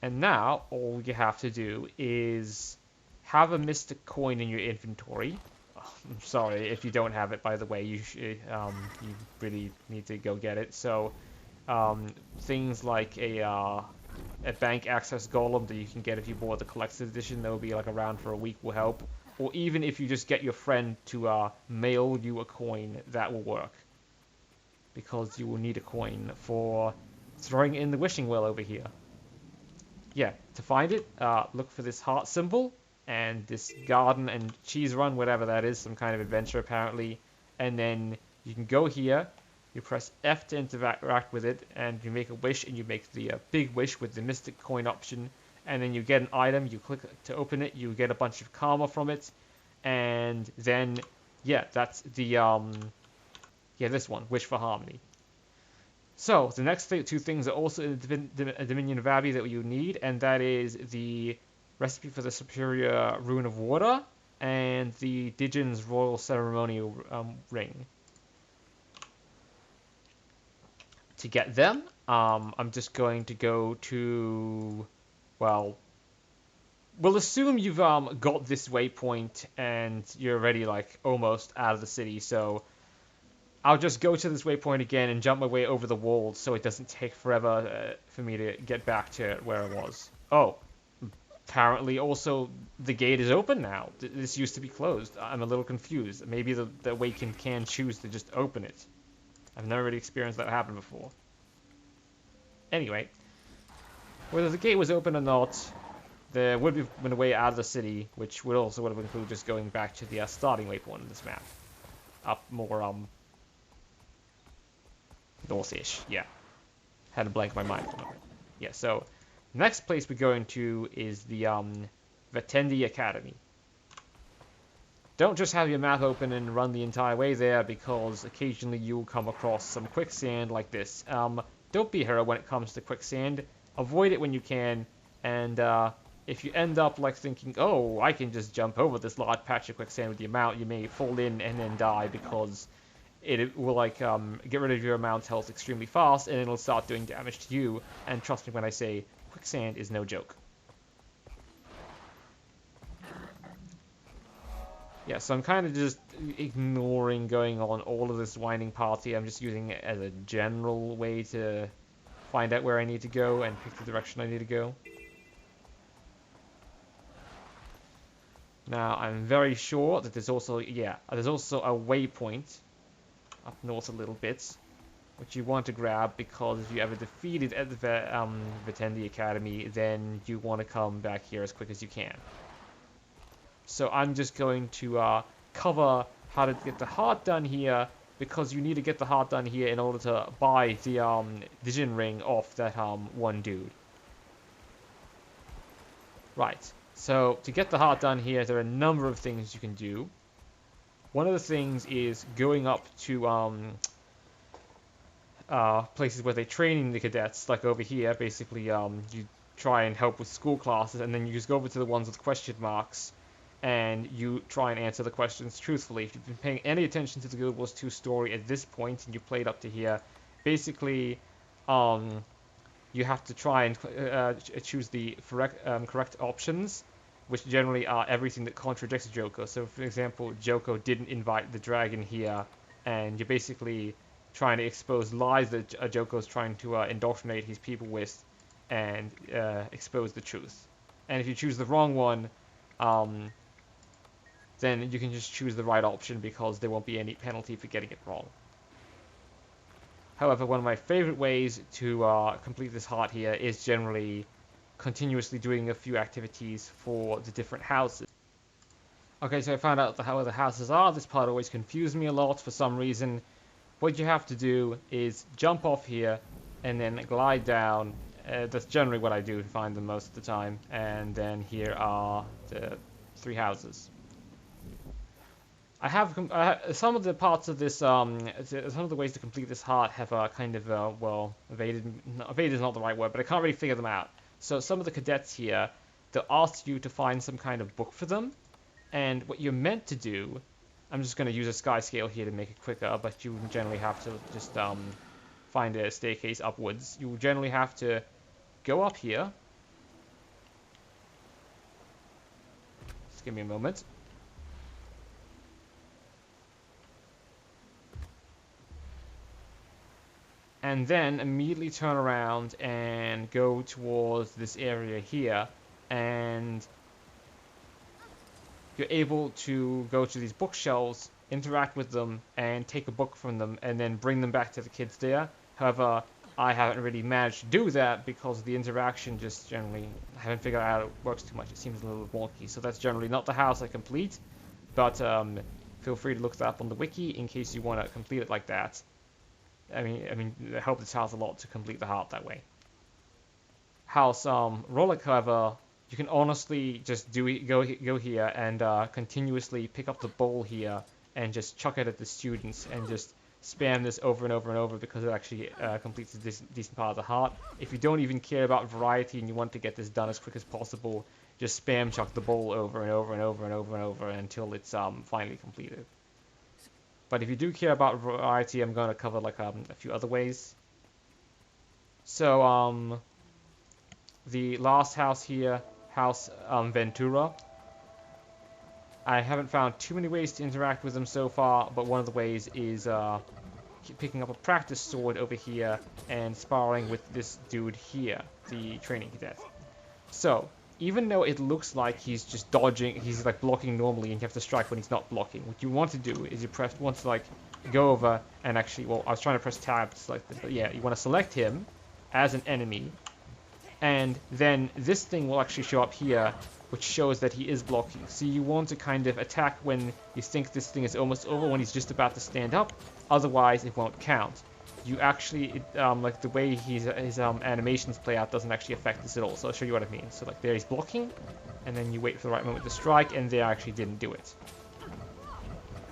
And now all you have to do is have a mystic coin in your inventory. Oh, I'm sorry if you don't have it, by the way. You really need to go get it. So things like a bank access golem that you can get if you bought the collector's edition, that will be like around for a week, will help. Or even if you just get your friend to mail you a coin, that will work. because you will need a coin for throwing in the wishing well over here. Yeah, to find it, look for this heart symbol and this garden and cheese run, whatever that is, some kind of adventure apparently. And then you can go here, you press F to interact with it, and you make a wish, and you make the big wish with the mystic coin option. And then you get an item, you click to open it, you get a bunch of karma from it, and then, yeah, that's the, yeah, this one, Wish for Harmony. So, the next two things are also in the Dominion of Vabbi that you need, and that is the recipe for the superior Rune of Water, and the Djin's Royal Ceremonial Ring. To get them, I'm just going to go to, well, we'll assume you've got this waypoint, and you're already, like, almost out of the city, so I'll just go to this waypoint again and jump my way over the wall so it doesn't take forever for me to get back to where I was. Oh, apparently also the gate is open now. This used to be closed. I'm a little confused. Maybe the Awakened can choose to just open it. I've never really experienced that happen before. Anyway, whether the gate was open or not, there would have been a way out of the city, which would have included just going back to the starting waypoint of this map. Up more, north-ish, yeah. Had to blank my mind for a moment. Yeah, so next place we're going to is the Vetendi Academy. Don't just have your map open and run the entire way there, because occasionally you'll come across some quicksand like this. Don't be a hero when it comes to quicksand. Avoid it when you can, and if you end up like thinking, oh, I can just jump over this large patch of quicksand with your mount, you may fall in and then die, because it will like get rid of your mount's health extremely fast, and it'll start doing damage to you. And trust me when I say quicksand is no joke. Yeah, so I'm kind of just ignoring going on all of this winding path here. I'm just using it as a general way to find out where I need to go and pick the direction I need to go. Now, I'm very sure that there's also, there's also a waypoint up north a little bit, which you want to grab, because if you ever defeated at the Vetendi Academy, then you want to come back here as quick as you can. So I'm just going to cover how to get the heart done here, because you need to get the heart done here in order to buy the Djin ring off that one dude. Right, so to get the heart done here, there are a number of things you can do. One of the things is going up to places where they're training the cadets, like over here. Basically, you try and help with school classes, and then you just go over to the ones with question marks, and you try and answer the questions truthfully. If you've been paying any attention to the Guild Wars 2 story at this point, and you played up to here, basically, you have to try and choose the correct options, which generally are everything that contradicts Joko. So, for example, Joko didn't invite the dragon here, and you're basically trying to expose lies that Joko's trying to indoctrinate his people with, and expose the truth. And if you choose the wrong one, then you can just choose the right option, because there won't be any penalty for getting it wrong. However, one of my favorite ways to complete this heart here is generally continuously doing a few activities for the different houses. Okay, so I found out how the houses are. This part always confused me a lot for some reason. What you have to do is jump off here and then glide down. That's generally what I do to find them most of the time. And then here are the 3 houses. I have some of the parts of this, some of the ways to complete this heart have kind of, well, evaded is not the right word, but I can't really figure them out. So some of the cadets here, they'll ask you to find some kind of book for them, and what you're meant to do, I'm just going to use a sky scale here to make it quicker, but you generally have to just find a staircase upwards. You generally have to go up here. Just give me a moment. And then immediately turn around and go towards this area here, and you're able to go to these bookshelves interact with them, and take a book from them, and then bring them back to the kids there. However, I haven't really managed to do that because the interaction just generally, I haven't figured out how it works too much. It seems a little wonky. So that's generally not the house I complete, but feel free to look that up on the wiki in case you want to complete it like that. I mean, it helps this house a lot to complete the heart that way. House Rollick, however, you can honestly just go here and continuously pick up the bowl here and just chuck it at the students and just spam this over and over and over because it actually completes a decent part of the heart. If you don't even care about variety and you want to get this done as quick as possible, just spam chuck the bowl over and over and over and over and over until it's finally completed. But if you do care about variety, I'm going to cover like a few other ways. So the last house here, House Ventura. I haven't found too many ways to interact with them so far, but one of the ways is picking up a practice sword over here and sparring with this dude here, the training cadet. So, even though it looks like he's just dodging, he's like blocking normally and you have to strike when he's not blocking, what you want to do is you want to like go over and actually, well, I was trying to press tab to select this, but yeah, you want to select him as an enemy, and then this thing will actually show up here, which shows that he is blocking. So you want to kind of attack when you think this thing is almost over, when he's just about to stand up, otherwise it won't count. You actually, like the way his animations play out doesn't actually affect this at all, so I'll show you what I mean. So like there he's blocking, and then you wait for the right moment to strike, and there actually didn't do it.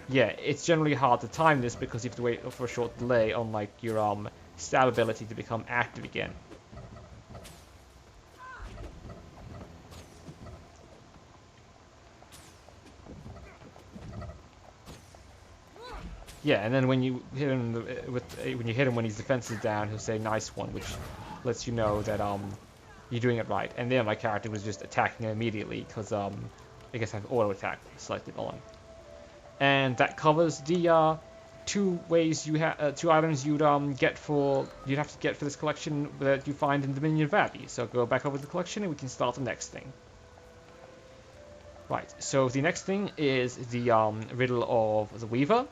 Yeah, it's generally hard to time this because you have to wait for a short delay on like your stab ability to become active again. Yeah, and then when you hit him when his defense is down, he'll say "nice one," which lets you know that you're doing it right. And there, my character was just attacking him immediately because I guess I have auto attack selected on. And that covers the two items you'd have to get for this collection that you find in Dominion Vabbi. So go back over the collection and we can start the next thing. Right. So the next thing is the riddle of the Weaver,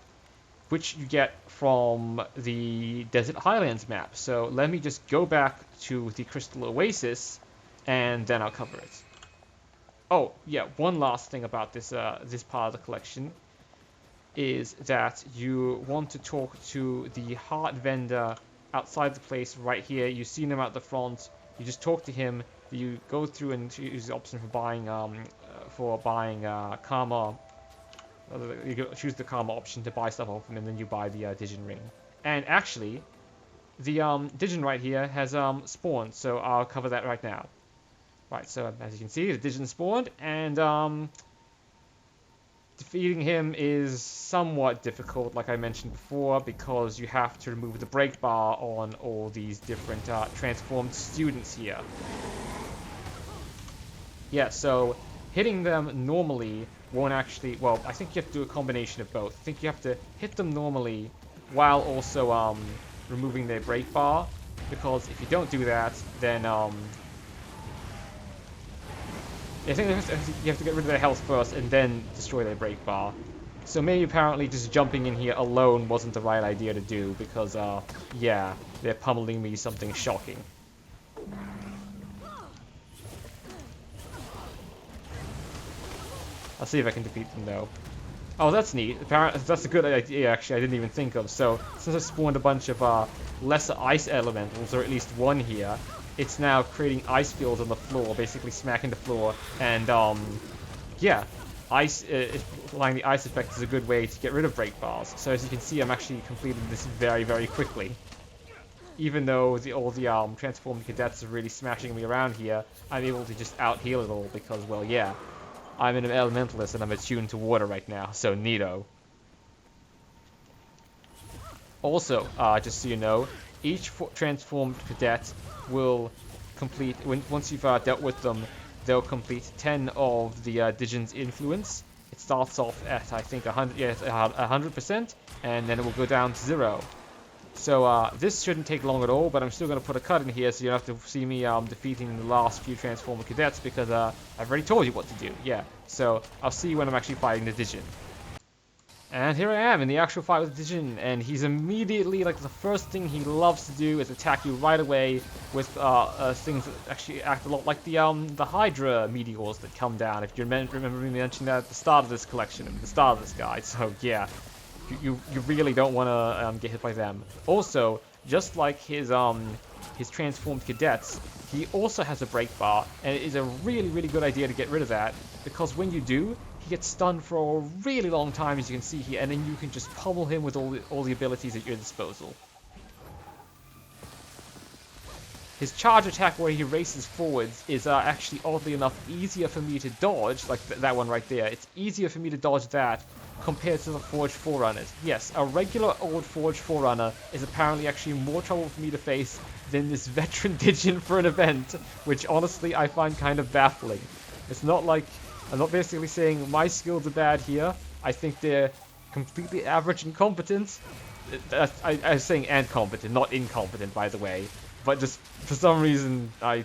which you get from the Desert Highlands map. So let me just go back to the Crystal Oasis, and then I'll cover it. Oh, yeah, one last thing about this part of the collection is that you want to talk to the heart vendor outside the place right here. You've seen him at the front. You just talk to him. You go through and choose the option for buying karma. You choose the karma option to buy stuff off him, and then you buy the Djin ring. And actually, the Djin right here has spawned, so I'll cover that right now. Right, so as you can see, the Djin spawned, and defeating him is somewhat difficult, like I mentioned before, because you have to remove the break bar on all these different transformed students here. Yeah, so hitting them normally won't actually, well, I think you have to do a combination of both. I think you have to hit them normally while also removing their break bar, because if you don't do that, then I think you have to get rid of their health first and then destroy their break bar. So maybe apparently just jumping in here alone wasn't the right idea to do, because yeah, they're pummeling me something shocking. I'll see if I can defeat them though. Oh, that's neat. Apparently, that's a good idea actually, I didn't even think of. So, since I spawned a bunch of lesser ice elementals, or at least one here, it's now creating ice fields on the floor, basically smacking the floor, and yeah, applying the ice effect is a good way to get rid of break bars. So as you can see, I'm actually completing this very, very quickly. Even though all the transformed cadets are really smashing me around here, I'm able to just out-heal it all because, well, yeah, I'm an elementalist and I'm attuned to water right now, so neato. Also, just so you know, each transformed cadet will complete, once you've dealt with them, they'll complete 10 of the Djin's influence. It starts off at, I think, 100%, and then it will go down to 0. So this shouldn't take long at all, but I'm still going to put a cut in here so you don't have to see me defeating the last few Transformer Cadets, because I've already told you what to do, yeah. So I'll see you when I'm actually fighting the Djin. And here I am in the actual fight with Djin, and he's immediately, like, the first thing he loves to do is attack you right away with things that actually act a lot like the hydra meteors that come down, if you remember me mentioning that at the start of this collection, at the start of this guide. So yeah, you really don't want to get hit by them. Also, just like his transformed cadets, he also has a break bar, and it is a really good idea to get rid of that, because when you do, he gets stunned for a really long time, as you can see here, and then you can just pummel him with all the abilities at your disposal. His charge attack, where he races forwards, is actually, oddly enough, easier for me to dodge, like that one right there. It's easier for me to dodge that compared to the Forged Forerunners. Yes, a regular old Forged Forerunner is apparently actually more trouble for me to face than this veteran Djin for an event, which honestly I find kind of baffling. It's not like, I'm not basically saying my skills are bad here. I think they're completely average and competent. I was saying and competent, not incompetent, by the way. But just for some reason, I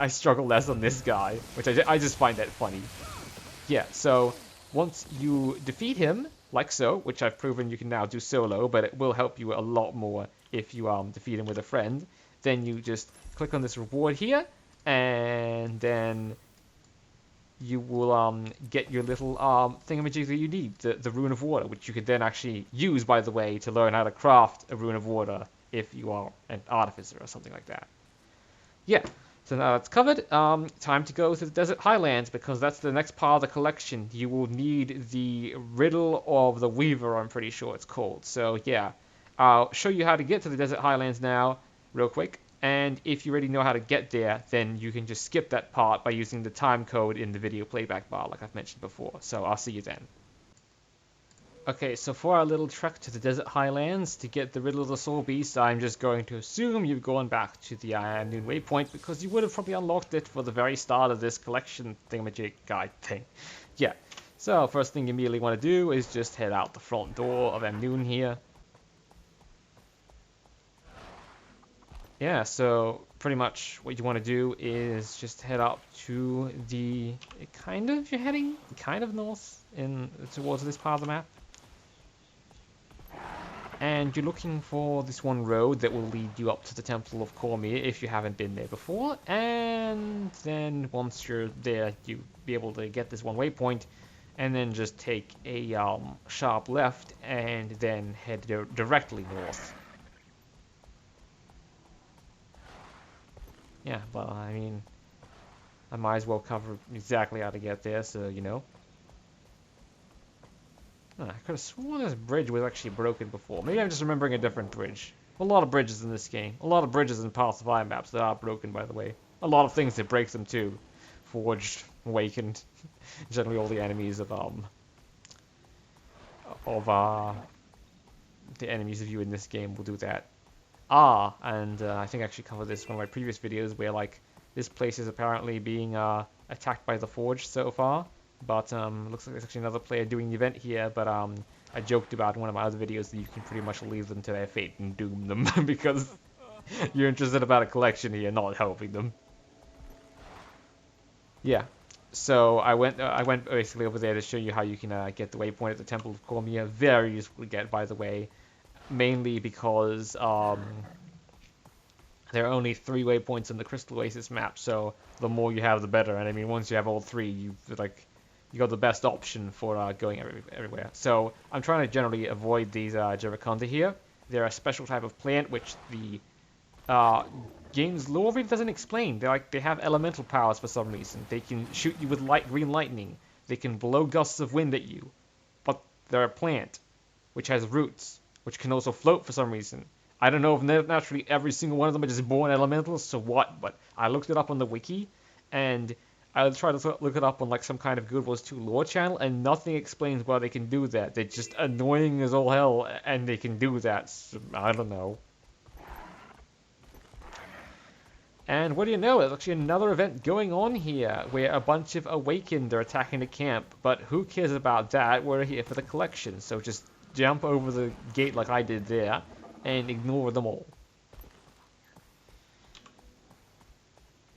struggle less on this guy, which I just find that funny. Yeah, so once you defeat him, like so, which I've proven you can now do solo, but it will help you a lot more if you defeat him with a friend, then you just click on this reward here, and then you will get your little thingamajig that you need, the Rune of Water, which you can then actually use, by the way, to learn how to craft a Rune of Water if you are an artificer or something like that. Yeah, so now that's covered. Time to go to the Desert Highlands, because that's the next part of the collection. You will need the Riddle of the Weaver, I'm pretty sure it's called. So yeah, I'll show you how to get to the Desert Highlands now, real quick. And if you already know how to get there, then you can just skip that part by using the time code in the video playback bar, like I've mentioned before. So I'll see you then. Okay, so for our little trek to the Desert Highlands to get the Riddle of the Soul Beast, I'm just going to assume you've gone back to the noon waypoint, because you would have probably unlocked it for the very start of this collection thingamajig guide thing. Yeah, so first thing you immediately want to do is just head out the front door of noon here. Yeah, so pretty much what you want to do is just head up to the you're heading kind of north towards this part of the map. And you're looking for this one road that will lead you up to the Temple of Parrmir if you haven't been there before. And then once you're there, you'll be able to get this one waypoint, and then just take a sharp left and then head directly north. Yeah, but I mean, I might as well cover exactly how to get there, so you know. I could have sworn this bridge was actually broken before. Maybe I'm just remembering a different bridge. A lot of bridges in this game. A lot of bridges in Path of Fire maps that are broken, by the way. A lot of things that break them too. Forged, Awakened. Generally all the enemies of the enemies of you in this game will do that. And I think I actually covered this in one of my previous videos, where like this place is apparently being attacked by the Forge so far. But looks like there's actually another player doing the event here, but I joked about in one of my other videos that you can pretty much leave them to their fate and doom them, because you're interested about a collection here, not helping them. Yeah, so I went basically over there to show you how you can get the waypoint at the Temple of Parrmir. Very useful to get, by the way, mainly because there are only 3 waypoints in the Crystal Oasis map, so the more you have, the better. And I mean, once you have all 3, you got the best option for going everywhere. So I'm trying to generally avoid these Jericonda here. They're a special type of plant which the game's lore really doesn't explain. They have elemental powers for some reason. They can shoot you with green lightning. They can blow gusts of wind at you. But they're a plant which has roots, which can also float for some reason. I don't know if naturally every single one of them are just born elementals, so what? But I looked it up on the wiki, and I tried to look it up on like some kind of Gw2 lore channel, and nothing explains why they can do that. They're just annoying as all hell, and they can do that. So, I don't know. And what do you know? There's actually another event going on here, where a bunch of Awakened are attacking the camp. But who cares about that? We're here for the collection, so just jump over the gate like I did there, and ignore them all.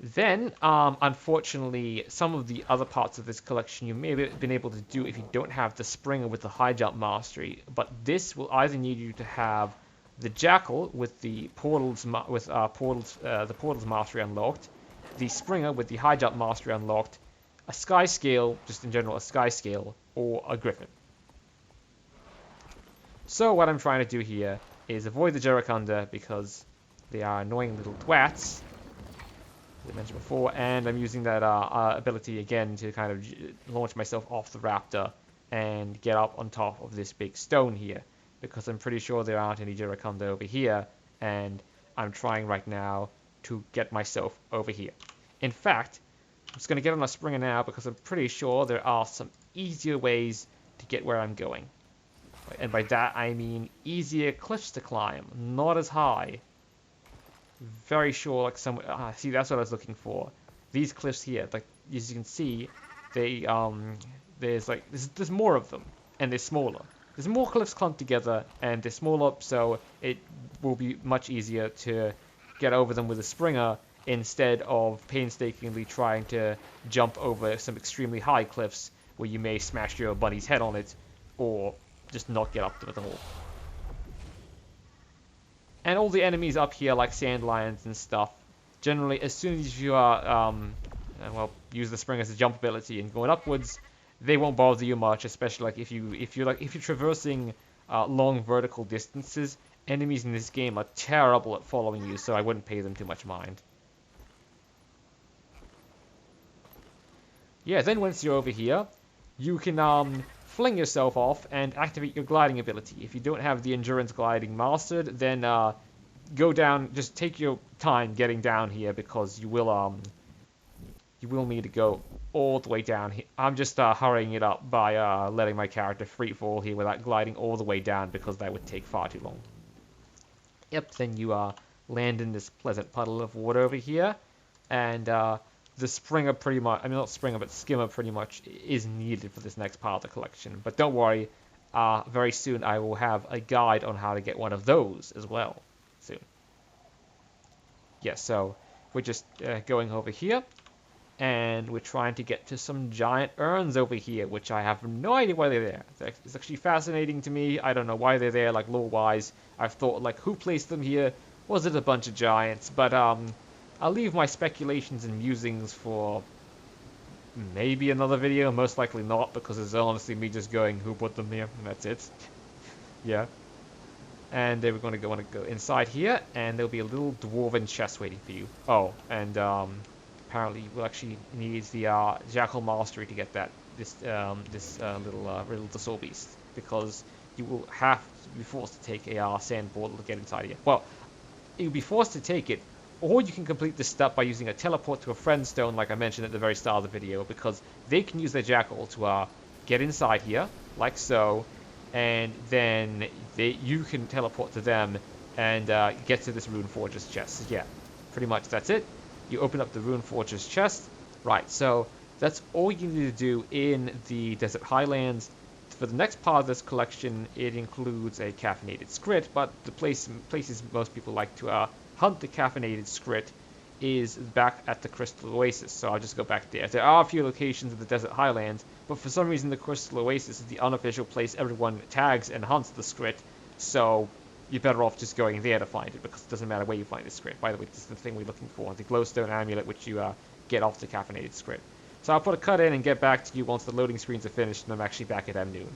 Then, unfortunately, some of the other parts of this collection you may have been able to do if you don't have the Springer with the high jump mastery. But this will either need you to have the Jackal with the portals the portals mastery unlocked, the Springer with the high jump mastery unlocked, a Sky Scale, just in general a Sky Scale, or a Griffin. So what I'm trying to do here is avoid the Jericunda because they are annoying little twats, as I mentioned before, and I'm using that ability again to kind of launch myself off the raptor and get up on top of this big stone here, because I'm pretty sure there aren't any Jericunda over here, and I'm trying right now to get myself over here. In fact, I'm just going to get on a Springer now because I'm pretty sure there are some easier ways to get where I'm going. And by that I mean easier cliffs to climb, not as high. Very sure, like some. See, that's what I was looking for. These cliffs here, like as you can see, they there's more of them, and they're smaller. There's more cliffs clumped together, and they're smaller, so it will be much easier to get over them with a Springer instead of painstakingly trying to jump over some extremely high cliffs where you may smash your buddy's head on it, or just not get up to it at all. And all the enemies up here, like sand lions and stuff, generally, as soon as you are, use the Spring as a jump ability and going upwards, they won't bother you much. Especially like if you're traversing long vertical distances, enemies in this game are terrible at following you, so I wouldn't pay them too much mind. Yeah, then once you're over here, you can fling yourself off and activate your gliding ability. If you don't have the endurance gliding mastered, then go down. Just take your time getting down here because you will need to go all the way down here. I'm just hurrying it up by letting my character free fall here without gliding all the way down because that would take far too long. Yep, then you land in this pleasant puddle of water over here, and the Springer pretty much, I mean not Springer, but Skimmer pretty much is needed for this next part of the collection. But don't worry, very soon I will have a guide on how to get one of those as well, soon. Yeah, so we're just going over here, and we're trying to get to some giant urns over here, which I have no idea why they're there. It's actually fascinating to me. I don't know why they're there, like lore-wise. I've thought, like, who placed them here? Was it a bunch of giants? But I'll leave my speculations and musings for maybe another video. Most likely not, because it's honestly me just going, who put them here, and that's it. Yeah. And then we're going to want to go inside here, and there'll be a little dwarven chest waiting for you. Oh, and apparently we'll actually need the Jackal Mastery to get that this little Riddle the Soul Beast, because you will have to be forced to take a sand portal to get inside here. Well, you'll be forced to take it, or you can complete this step by using a teleport to a friend stone, like I mentioned at the very start of the video, because they can use their Jackal to get inside here, like so, and then you can teleport to them and get to this Rune Fortress chest. So yeah, pretty much that's it. You open up the Rune Fortress chest. Right, so that's all you need to do in the Desert Highlands. For the next part of this collection, it includes a caffeinated skritt, but the places most people like to hunt the caffeinated skritt is back at the Crystal Oasis, so I'll just go back there. There are a few locations in the Desert Highlands, but for some reason the Crystal Oasis is the unofficial place everyone tags and hunts the skritt, so you're better off just going there to find it, because it doesn't matter where you find the skritt. By the way, this is the thing we're looking for, the glowstone amulet, which you get off the caffeinated skritt. So I'll put a cut in and get back to you once the loading screens are finished and I'm actually back at M noon.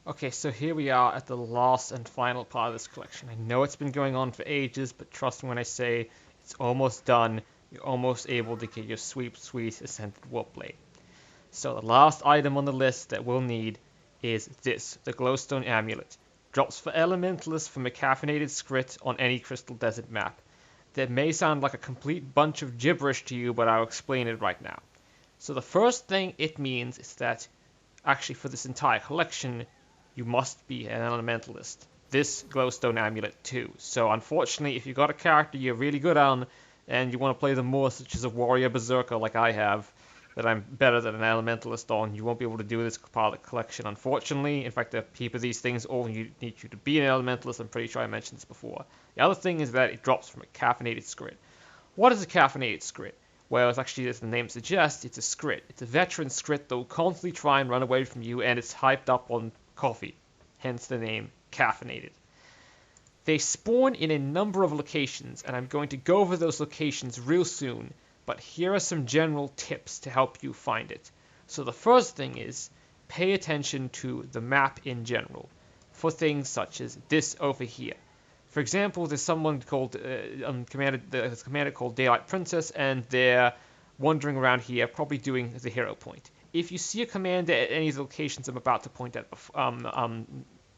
Okay, so here we are at the last and final part of this collection. I know it's been going on for ages, but trust me when I say it's almost done. You're almost able to get your sweet Ascended Warpblade. So the last item on the list that we'll need is this, the Glowstone Amulet. Drops for Elementalists from a caffeinated skritt on any Crystal Desert map. That may sound like a complete bunch of gibberish to you, but I'll explain it right now. So the first thing it means is that, actually for this entire collection, you must be an Elementalist. This Glowstone Amulet too. So unfortunately, if you got a character you're really good on, and you want to play them more, such as a Warrior Berserker like I have, that I'm better than an Elementalist on, you won't be able to do this part of the collection, unfortunately. In fact, the heap of these things all need you to be an Elementalist. I'm pretty sure I mentioned this before. The other thing is that it drops from a caffeinated skritt. What is a caffeinated skritt? Well, it's actually, as the name suggests, it's a skritt. It's a veteran skritt that will constantly try and run away from you, and it's hyped up on coffee. Hence the name caffeinated. They spawn in a number of locations, and I'm going to go over those locations real soon, but here are some general tips to help you find it. So the first thing is, pay attention to the map in general, for things such as this over here. For example, there's someone called commander called Daylight Princess, and they're wandering around here, probably doing the hero point. If you see a commander at any of the locations I'm about to point at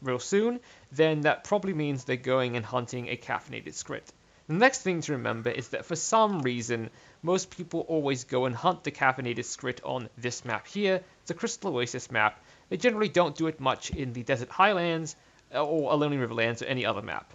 real soon, then that probably means they're going and hunting a caffeinated skritt. The next thing to remember is that for some reason, most people always go and hunt the caffeinated skritt on this map here, the Crystal Oasis map. They generally don't do it much in the Desert Highlands or Lonely Riverlands or any other map.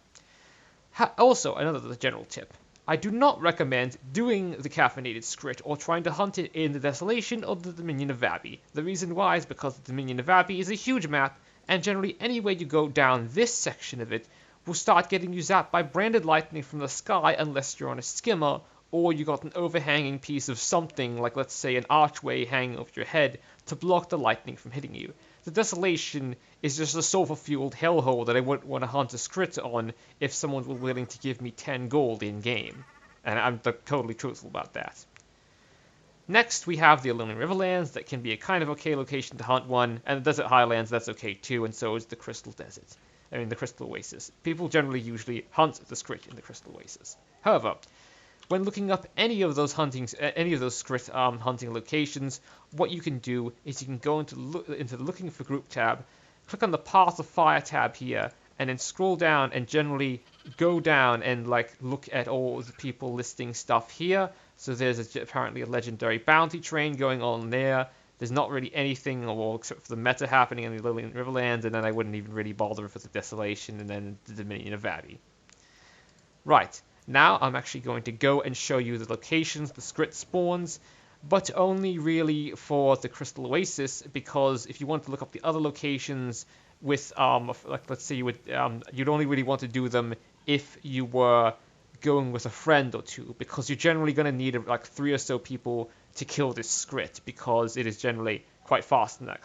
Also, another general tip. I do not recommend doing the caffeinated skritt or trying to hunt it in the Desolation or the Dominion of Vabbi. The reason why is because the Dominion of Vabbi is a huge map, and generally anywhere you go down this section of it will start getting you zapped by branded lightning from the sky unless you're on a skimmer or you got an overhanging piece of something, like let's say an archway hanging over your head, to block the lightning from hitting you. The Desolation is just a sulfur-fueled hellhole that I wouldn't want to hunt a skritt on if someone were willing to give me 10 gold in-game. And I'm totally truthful about that. Next, we have the Lonely Riverlands. That can be a kind of okay location to hunt one, and the Desert Highlands, that's okay too, and so is the Crystal Desert. The Crystal Oasis. People generally usually hunt the skritt in the Crystal Oasis. However, when looking up any of those skritt hunting locations, what you can do is you can go into the Looking for Group tab, click on the Path of Fire tab here, and then scroll down and generally go down and look at all the people listing stuff here. So there's apparently a legendary bounty train going on there. There's not really anything except for the meta happening in the Lily Riverlands, and then I wouldn't even really bother if it's a Desolation and then the Dominion of Vabbi. Right, now I'm actually going to go and show you the locations the skritt spawns, but only really for the Crystal Oasis, because if you want to look up the other locations with, let's say you'd only really want to do them if you were going with a friend or two, because you're generally going to need 3 or so people to kill this skritt, because it is generally quite fast and that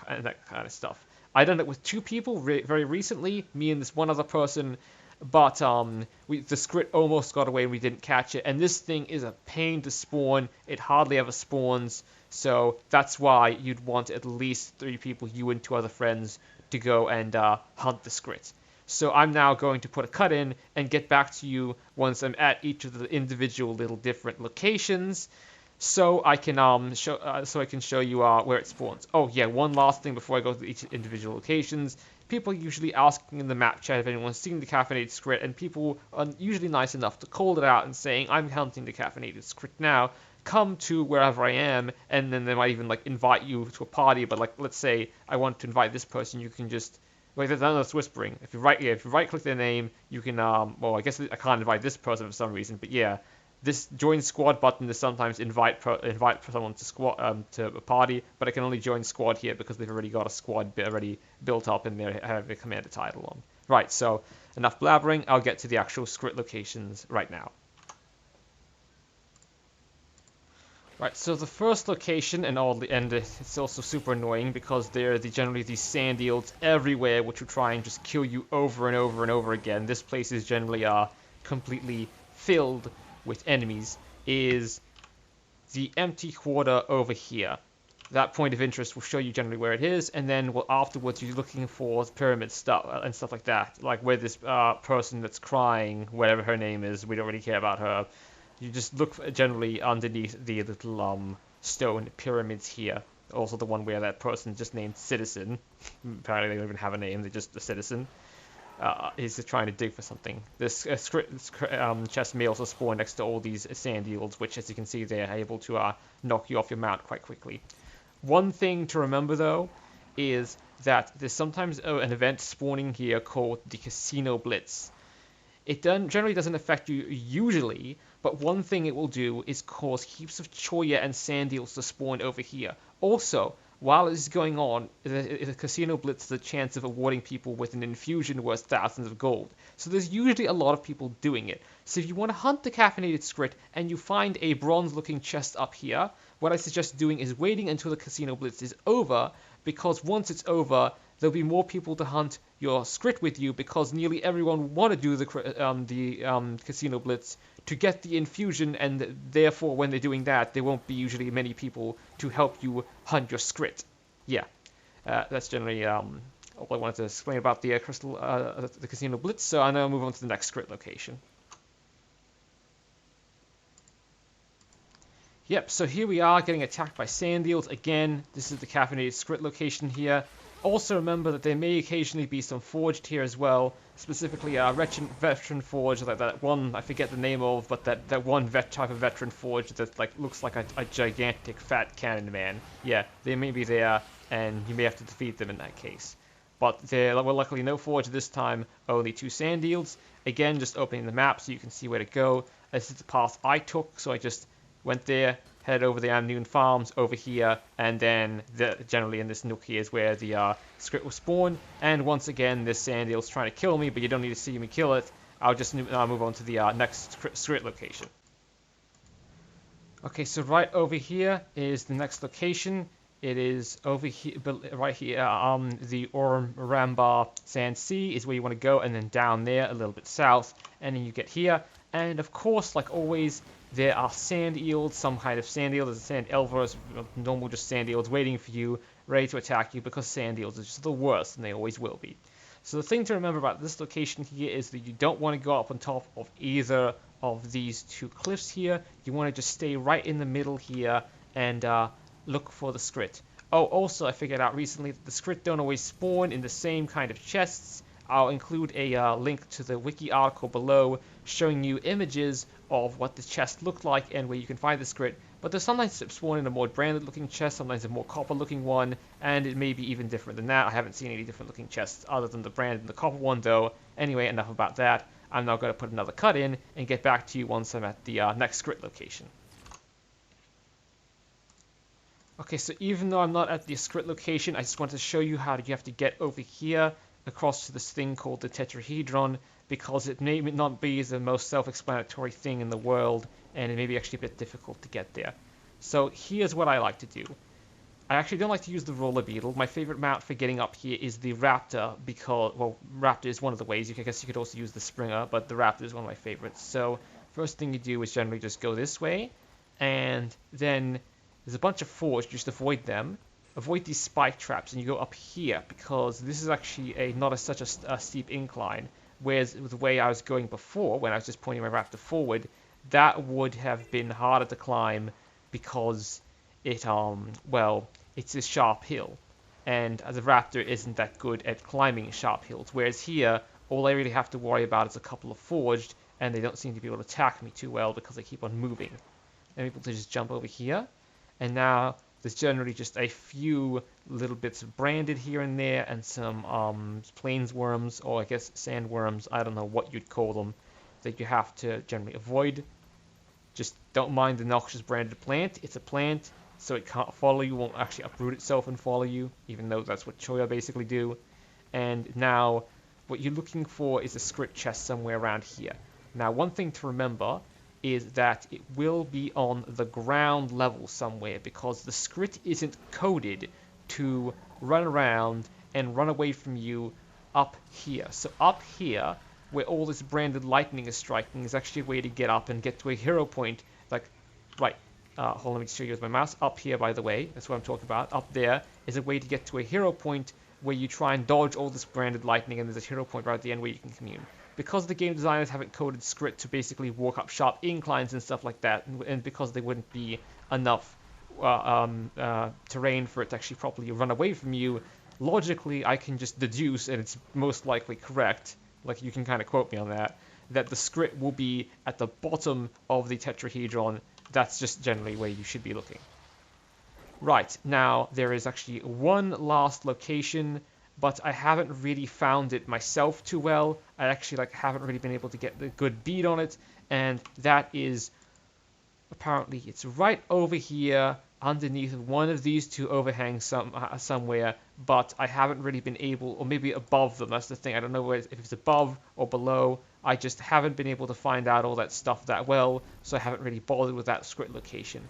kind of stuff. I done it with 2 people very recently, me and this one other person, but the skritt almost got away and we didn't catch it, and this thing is a pain to spawn. It hardly ever spawns, so that's why you'd want at least 3 people, you and 2 other friends, to go and hunt the skritt. So I'm now going to put a cut in and get back to you once I'm at each of the individual little different locations, so I can show you where it spawns. Oh yeah, one last thing before I go to each individual locations. People are usually asking in the map chat if anyone's seen the caffeinated skritt, and people are usually nice enough to call it out and saying, I'm hunting the caffeinated skritt now, come to wherever I am, and then they might even invite you to a party, but let's say I want to invite this person, you can just, that's whispering. If you right click their name, you can, well, I guess I can't invite this person for some reason, but yeah, this join squad button is sometimes invite someone to a party, but I can only join squad here because they've already got a squad already built up and they have a commander title on. Right, so enough blabbering, I'll get to the actual skritt locations right now. Right, so the first location, and it's also super annoying because there are generally these sand eels everywhere which will try and just kill you over and over and over again. This place is generally completely filled with enemies, is the empty quarter over here. That point of interest will show you generally where it is, and then afterwards you're looking for pyramid stuff and stuff like that, like where this person that's crying, whatever her name is, we don't really care about her. You just look generally underneath the little stone pyramids here. Also the one where that person just named Citizen. Apparently they don't even have a name, they're just a citizen. He's just trying to dig for something. This chest may also spawn next to all these sand eels, which, as you can see, they're able to knock you off your mount quite quickly. One thing to remember, though, is that there's sometimes an event spawning here called the Casino Blitz. It generally doesn't affect you usually, but one thing it will do is cause heaps of choya and sand eels to spawn over here. Also, while this is going on, the casino blitz has a chance of awarding people with an infusion worth thousands of gold. So there's usually a lot of people doing it. So if you want to hunt the caffeinated skritt and you find a bronze-looking chest up here, what I suggest doing is waiting until the casino blitz is over, because once it's over, there'll be more people to hunt your skritt with you, because nearly everyone will want to do the casino blitz to get the infusion, and therefore when they're doing that, there won't be usually many people to help you hunt your skritt. Yeah, that's generally all I wanted to explain about the the casino blitz. So I'm gonna move on to the next skritt location. Yep, so here we are getting attacked by sand eels again. This is the caffeinated skritt location here. Also remember that there may occasionally be some forged here as well, specifically a veteran forge, like that one I forget the name of, but that one type of veteran forge that like looks like a gigantic fat cannon man. Yeah, they may be there, and you may have to defeat them in that case. But there were luckily no forge this time, only 2 sand eels. Again, just opening the map so you can see where to go. This is the path I took, so I just went there, headed over the Amnoon Farms over here, and then generally in this nook here is where the skritt will spawn. And once again, this sand eel's trying to kill me, but you don't need to see me kill it. I'll just move on to the next skritt location. Okay, so right over here is the next location. It is over here, right here, the Ormramba Sand Sea is where you want to go, and then down there, a little bit south, and then you get here. And of course, like always, there are sand eels, some kind of sand eel. There's a sand elvers, normal just sand eels waiting for you, ready to attack you, because sand eels are just the worst, and they always will be. So the thing to remember about this location here is that you don't want to go up on top of either of these 2 cliffs here. You want to just stay right in the middle here and look for the skritt. Oh, also I figured out recently that the skritt don't always spawn in the same kind of chests. I'll include a link to the wiki article below showing you images of what the chest looked like and where you can find the skritt. But there's sometimes that spawn in a more branded looking chest, sometimes a more copper looking one, and it may be even different than that. I haven't seen any different looking chests other than the branded and the copper one though. Anyway, enough about that. I'm now going to put another cut in and get back to you once I'm at the next skritt location. Okay, so even though I'm not at the skritt location, I just want to show you how you have to get over here across to this thing called the tetrahedron, because it may not be the most self-explanatory thing in the world, and it may be actually a bit difficult to get there. So here's what I like to do. I actually don't like to use the roller beetle. My favorite mount for getting up here is the raptor, because, well, raptor is one of the ways. I guess you could also use the springer, but the raptor is one of my favorites. So first thing you do is generally just go this way, and then there's a bunch of forge, just avoid them. Avoid these spike traps, and you go up here, because this is actually not such a steep incline, whereas the way I was going before, when I was just pointing my raptor forward, that would have been harder to climb, because it, well, it's a sharp hill, and the raptor isn't that good at climbing sharp hills, whereas here, all I really have to worry about is a couple of forged, and they don't seem to be able to attack me too well, because they keep on moving. I'm able to just jump over here, and now there's generally just a few little bits of branded here and there, and some plains worms, or I guess sandworms, I don't know what you'd call them, that you have to generally avoid. Just don't mind the noxious branded plant. It's a plant, so it can't follow you, won't actually uproot itself and follow you, even though that's what Choya basically do. And now, what you're looking for is a skritt chest somewhere around here. Now, one thing to remember is that it will be on the ground level somewhere, because the skritt isn't coded to run around and run away from you up here. So up here, where all this branded lightning is striking, is actually a way to get up and get to a hero point, like, right, hold on, let me show you with my mouse. Up here, by the way, that's what I'm talking about. Up there is a way to get to a hero point where you try and dodge all this branded lightning, and there's a hero point right at the end where you can commune. Because the game designers haven't coded skritt to basically walk up sharp inclines and stuff like that, and because there wouldn't be enough terrain for it to actually properly run away from you, logically I can just deduce, and it's most likely correct, like you can kind of quote me on that the skritt will be at the bottom of the tetrahedron. That's just generally where you should be looking. Right, now there is actually one last location, but I haven't really found it myself too well. I actually haven't really been able to get a good bead on it, and that is, apparently it's right over here underneath one of these two overhangs somewhere, but I haven't really been able, or maybe above them. That's the thing. I don't know if it's above or below. I just haven't been able to find out all that stuff that well, so I haven't really bothered with that skritt location.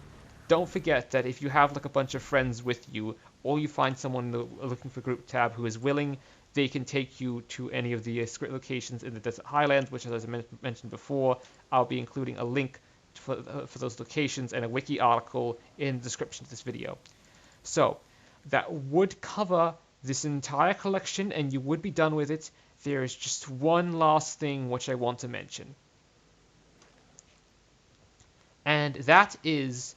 Don't forget that if you have like a bunch of friends with you, or you find someone looking for group tab who is willing, they can take you to any of the skritt locations in the desert highlands, which, as I mentioned before, I'll be including a link for those locations and a wiki article in the description of this video. So that would cover this entire collection, and you would be done with it. There is just one last thing which I want to mention, and that is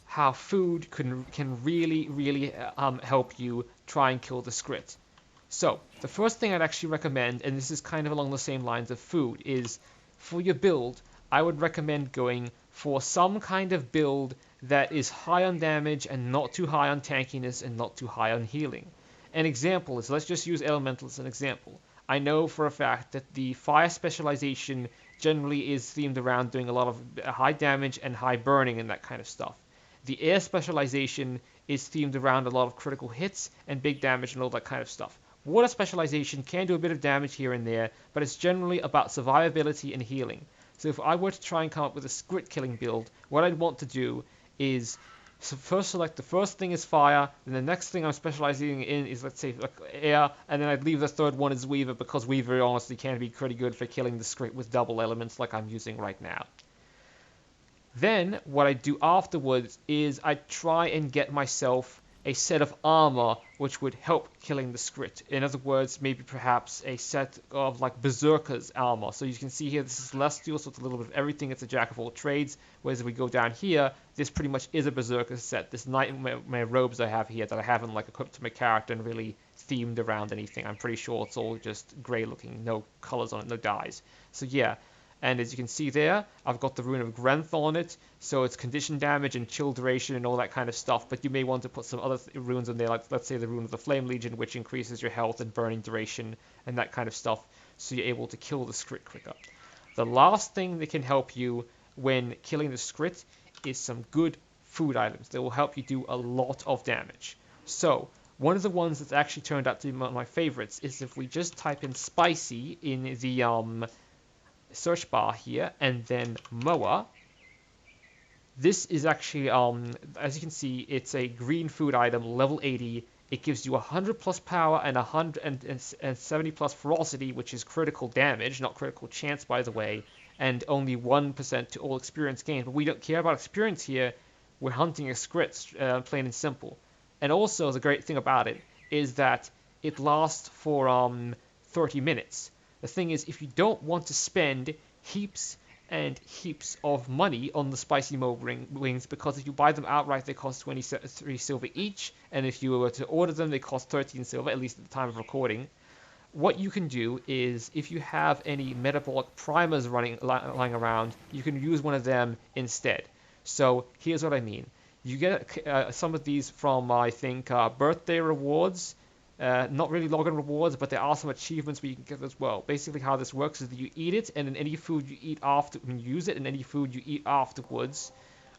how food can really help you try and kill the skritt. So the first thing I'd actually recommend, and this is kind of along the same lines of food, is for your build, I would recommend going for some kind of build that is high on damage and not too high on tankiness and not too high on healing. An example is, let's just use elemental as an example. I know for a fact that the fire specialization generally is themed around doing a lot of high damage and high burning and that kind of stuff. The air specialization is themed around a lot of critical hits and big damage and all that kind of stuff. Water specialization can do a bit of damage here and there, but it's generally about survivability and healing. So if I were to try and come up with a skritt killing build, what I'd want to do is first select the first thing is fire, then the next thing I'm specializing in is, let's say, like air, and then I'd leave the third one as Weaver, because Weaver honestly can be pretty good for killing the skritt with double elements like I'm using right now. Then what I do afterwards is I try and get myself a set of armor which would help killing the skritt. In other words, maybe perhaps a set of like berserker's armor. So you can see here this is celestial, so it's a little bit of everything. It's a jack of all trades. Whereas if we go down here, this pretty much is a berserker set. This nightmare robes I have here that I haven't like equipped to my character and really themed around anything. I'm pretty sure it's all just grey looking, no colors on it, no dyes. So yeah. And as you can see there, I've got the Rune of Grenth on it, so it's condition damage and chill duration and all that kind of stuff, but you may want to put some other runes in there, like let's say the Rune of the Flame Legion, which increases your health and burning duration and that kind of stuff, so you're able to kill the skritt quicker. The last thing that can help you when killing the skritt is some good food items that will help you do a lot of damage. So, one of the ones that's actually turned out to be one of my favorites is if we just type in spicy in the search bar here, and then Moa. This is actually, as you can see, it's a green food item, level 80. It gives you 100 plus power and 170 plus ferocity, which is critical damage, not critical chance, by the way, and only 1% to all experience gained. But we don't care about experience here. We're hunting a skritt, plain and simple. And also, the great thing about it is that it lasts for 30 minutes. The thing is, if you don't want to spend heaps and heaps of money on the spicy mold wings, because if you buy them outright, they cost 23 silver each, and if you were to order them, they cost 13 silver, at least at the time of recording. What you can do is, if you have any metabolic primers lying around, you can use one of them instead. So here's what I mean. You get some of these from, I think, birthday rewards. Not really login rewards, but there are some achievements where you can get as well. Basically, how this works is that you eat it, and then any food you eat after, when you use it, and any food you eat afterwards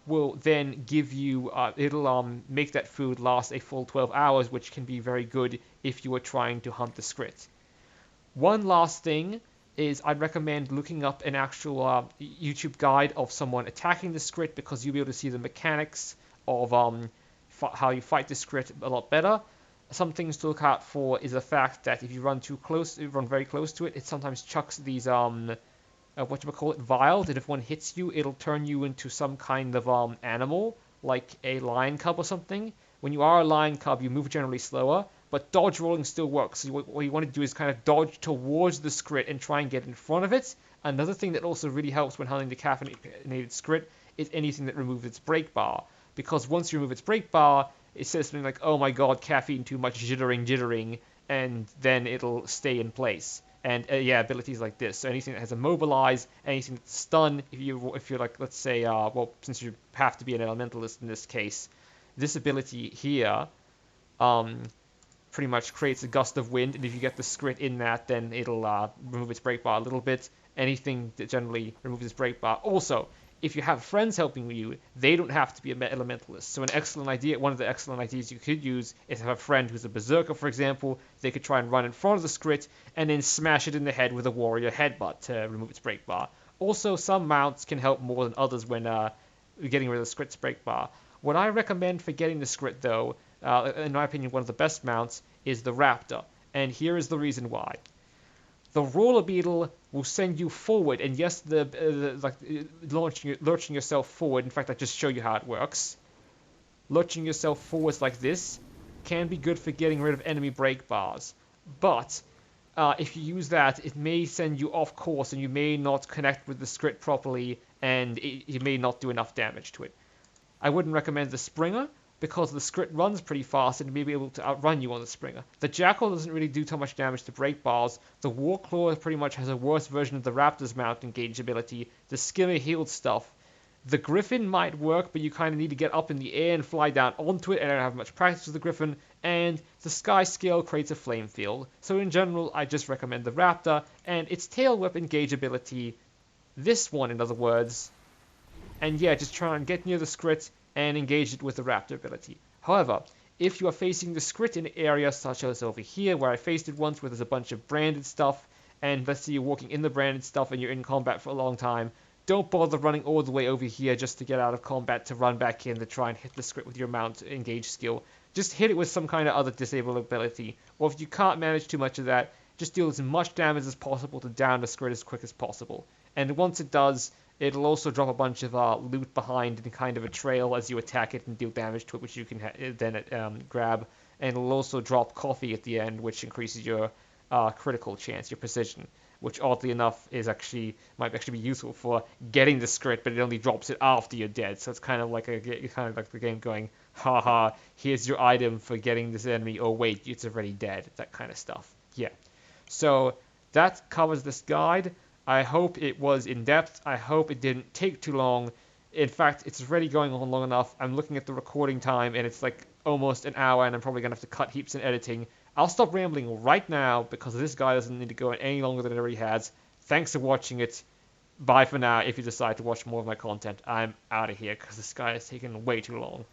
will then give you, it'll make that food last a full 12 hours, which can be very good if you are trying to hunt the skritt. One last thing is I'd recommend looking up an actual YouTube guide of someone attacking the skritt, because you'll be able to see the mechanics of how you fight the skritt a lot better. Some things to look out for is the fact that if you run very close to it, it sometimes chucks these vials, and if one hits you, it'll turn you into some kind of animal, like a lion cub or something. When you are a lion cub, you move generally slower, but dodge rolling still works. So what you want to do is kind of dodge towards the skritt and try and get in front of it. Another thing that also really helps when hunting the caffeinated skritt is anything that removes its break bar, because once you remove its break bar, it says something like, oh my god, caffeine too much, jittering, and then it'll stay in place. And yeah, abilities like this. So anything that has immobilize, anything that's stun, if you're like, let's say, well, since you have to be an elementalist in this case, this ability here pretty much creates a gust of wind, and if you get the skritt in that, then it'll remove its break bar a little bit. Anything that generally removes its break bar. Also, if you have friends helping you, they don't have to be an elementalist. So an excellent idea, one of the excellent ideas you could use is have a friend who's a berserker, for example. They could try and run in front of the skritt and then smash it in the head with a warrior headbutt to remove its break bar. Also, some mounts can help more than others when getting rid of the skritt's break bar. What I recommend for getting the skritt, though, in my opinion, one of the best mounts is the raptor. And here is the reason why. The roller beetle will send you forward, and yes, lurching yourself forward. In fact, I just show you how it works. Lurching yourself forwards like this can be good for getting rid of enemy break bars, but if you use that, it may send you off course, and you may not connect with the skritt properly, and you may not do enough damage to it. I wouldn't recommend the Springer, because the skritt runs pretty fast and may be able to outrun you on the Springer. The Jackal doesn't really do too much damage to break bars. The Warclaw pretty much has a worse version of the Raptor's mount engage ability. The Skimmer healed stuff. The Griffin might work, but you kind of need to get up in the air and fly down onto it, and I don't have much practice with the Griffin. And the Sky Scale creates a flame field. So in general, I just recommend the Raptor, and its tail whip engage ability. This one, in other words. And yeah, just try and get near the skritt and engage it with the raptor ability. However, if you are facing the skritt in areas such as over here, where I faced it once, where there's a bunch of branded stuff, and let's say you're walking in the branded stuff and you're in combat for a long time, don't bother running all the way over here just to get out of combat to run back in to try and hit the skritt with your mount engage skill. Just hit it with some kind of other disable ability, or if you can't manage too much of that, just deal as much damage as possible to down the skritt as quick as possible. And once it does, it'll also drop a bunch of loot behind in kind of a trail as you attack it and deal damage to it, which you can then grab. And it'll also drop coffee at the end, which increases your critical chance, your precision, which oddly enough might actually be useful for getting the skritt, but it only drops it after you're dead. So it's kind of like the game going, haha, here's your item for getting this enemy. Oh wait, it's already dead. That kind of stuff. Yeah. So that covers this guide. I hope it was in-depth. I hope it didn't take too long. In fact, it's already going on long enough. I'm looking at the recording time, and it's like almost an hour, and I'm probably going to have to cut heaps in editing. I'll stop rambling right now, because this guy doesn't need to go any longer than it already has. Thanks for watching it. Bye for now if you decide to watch more of my content. I'm out of here, because this guy has taken way too long.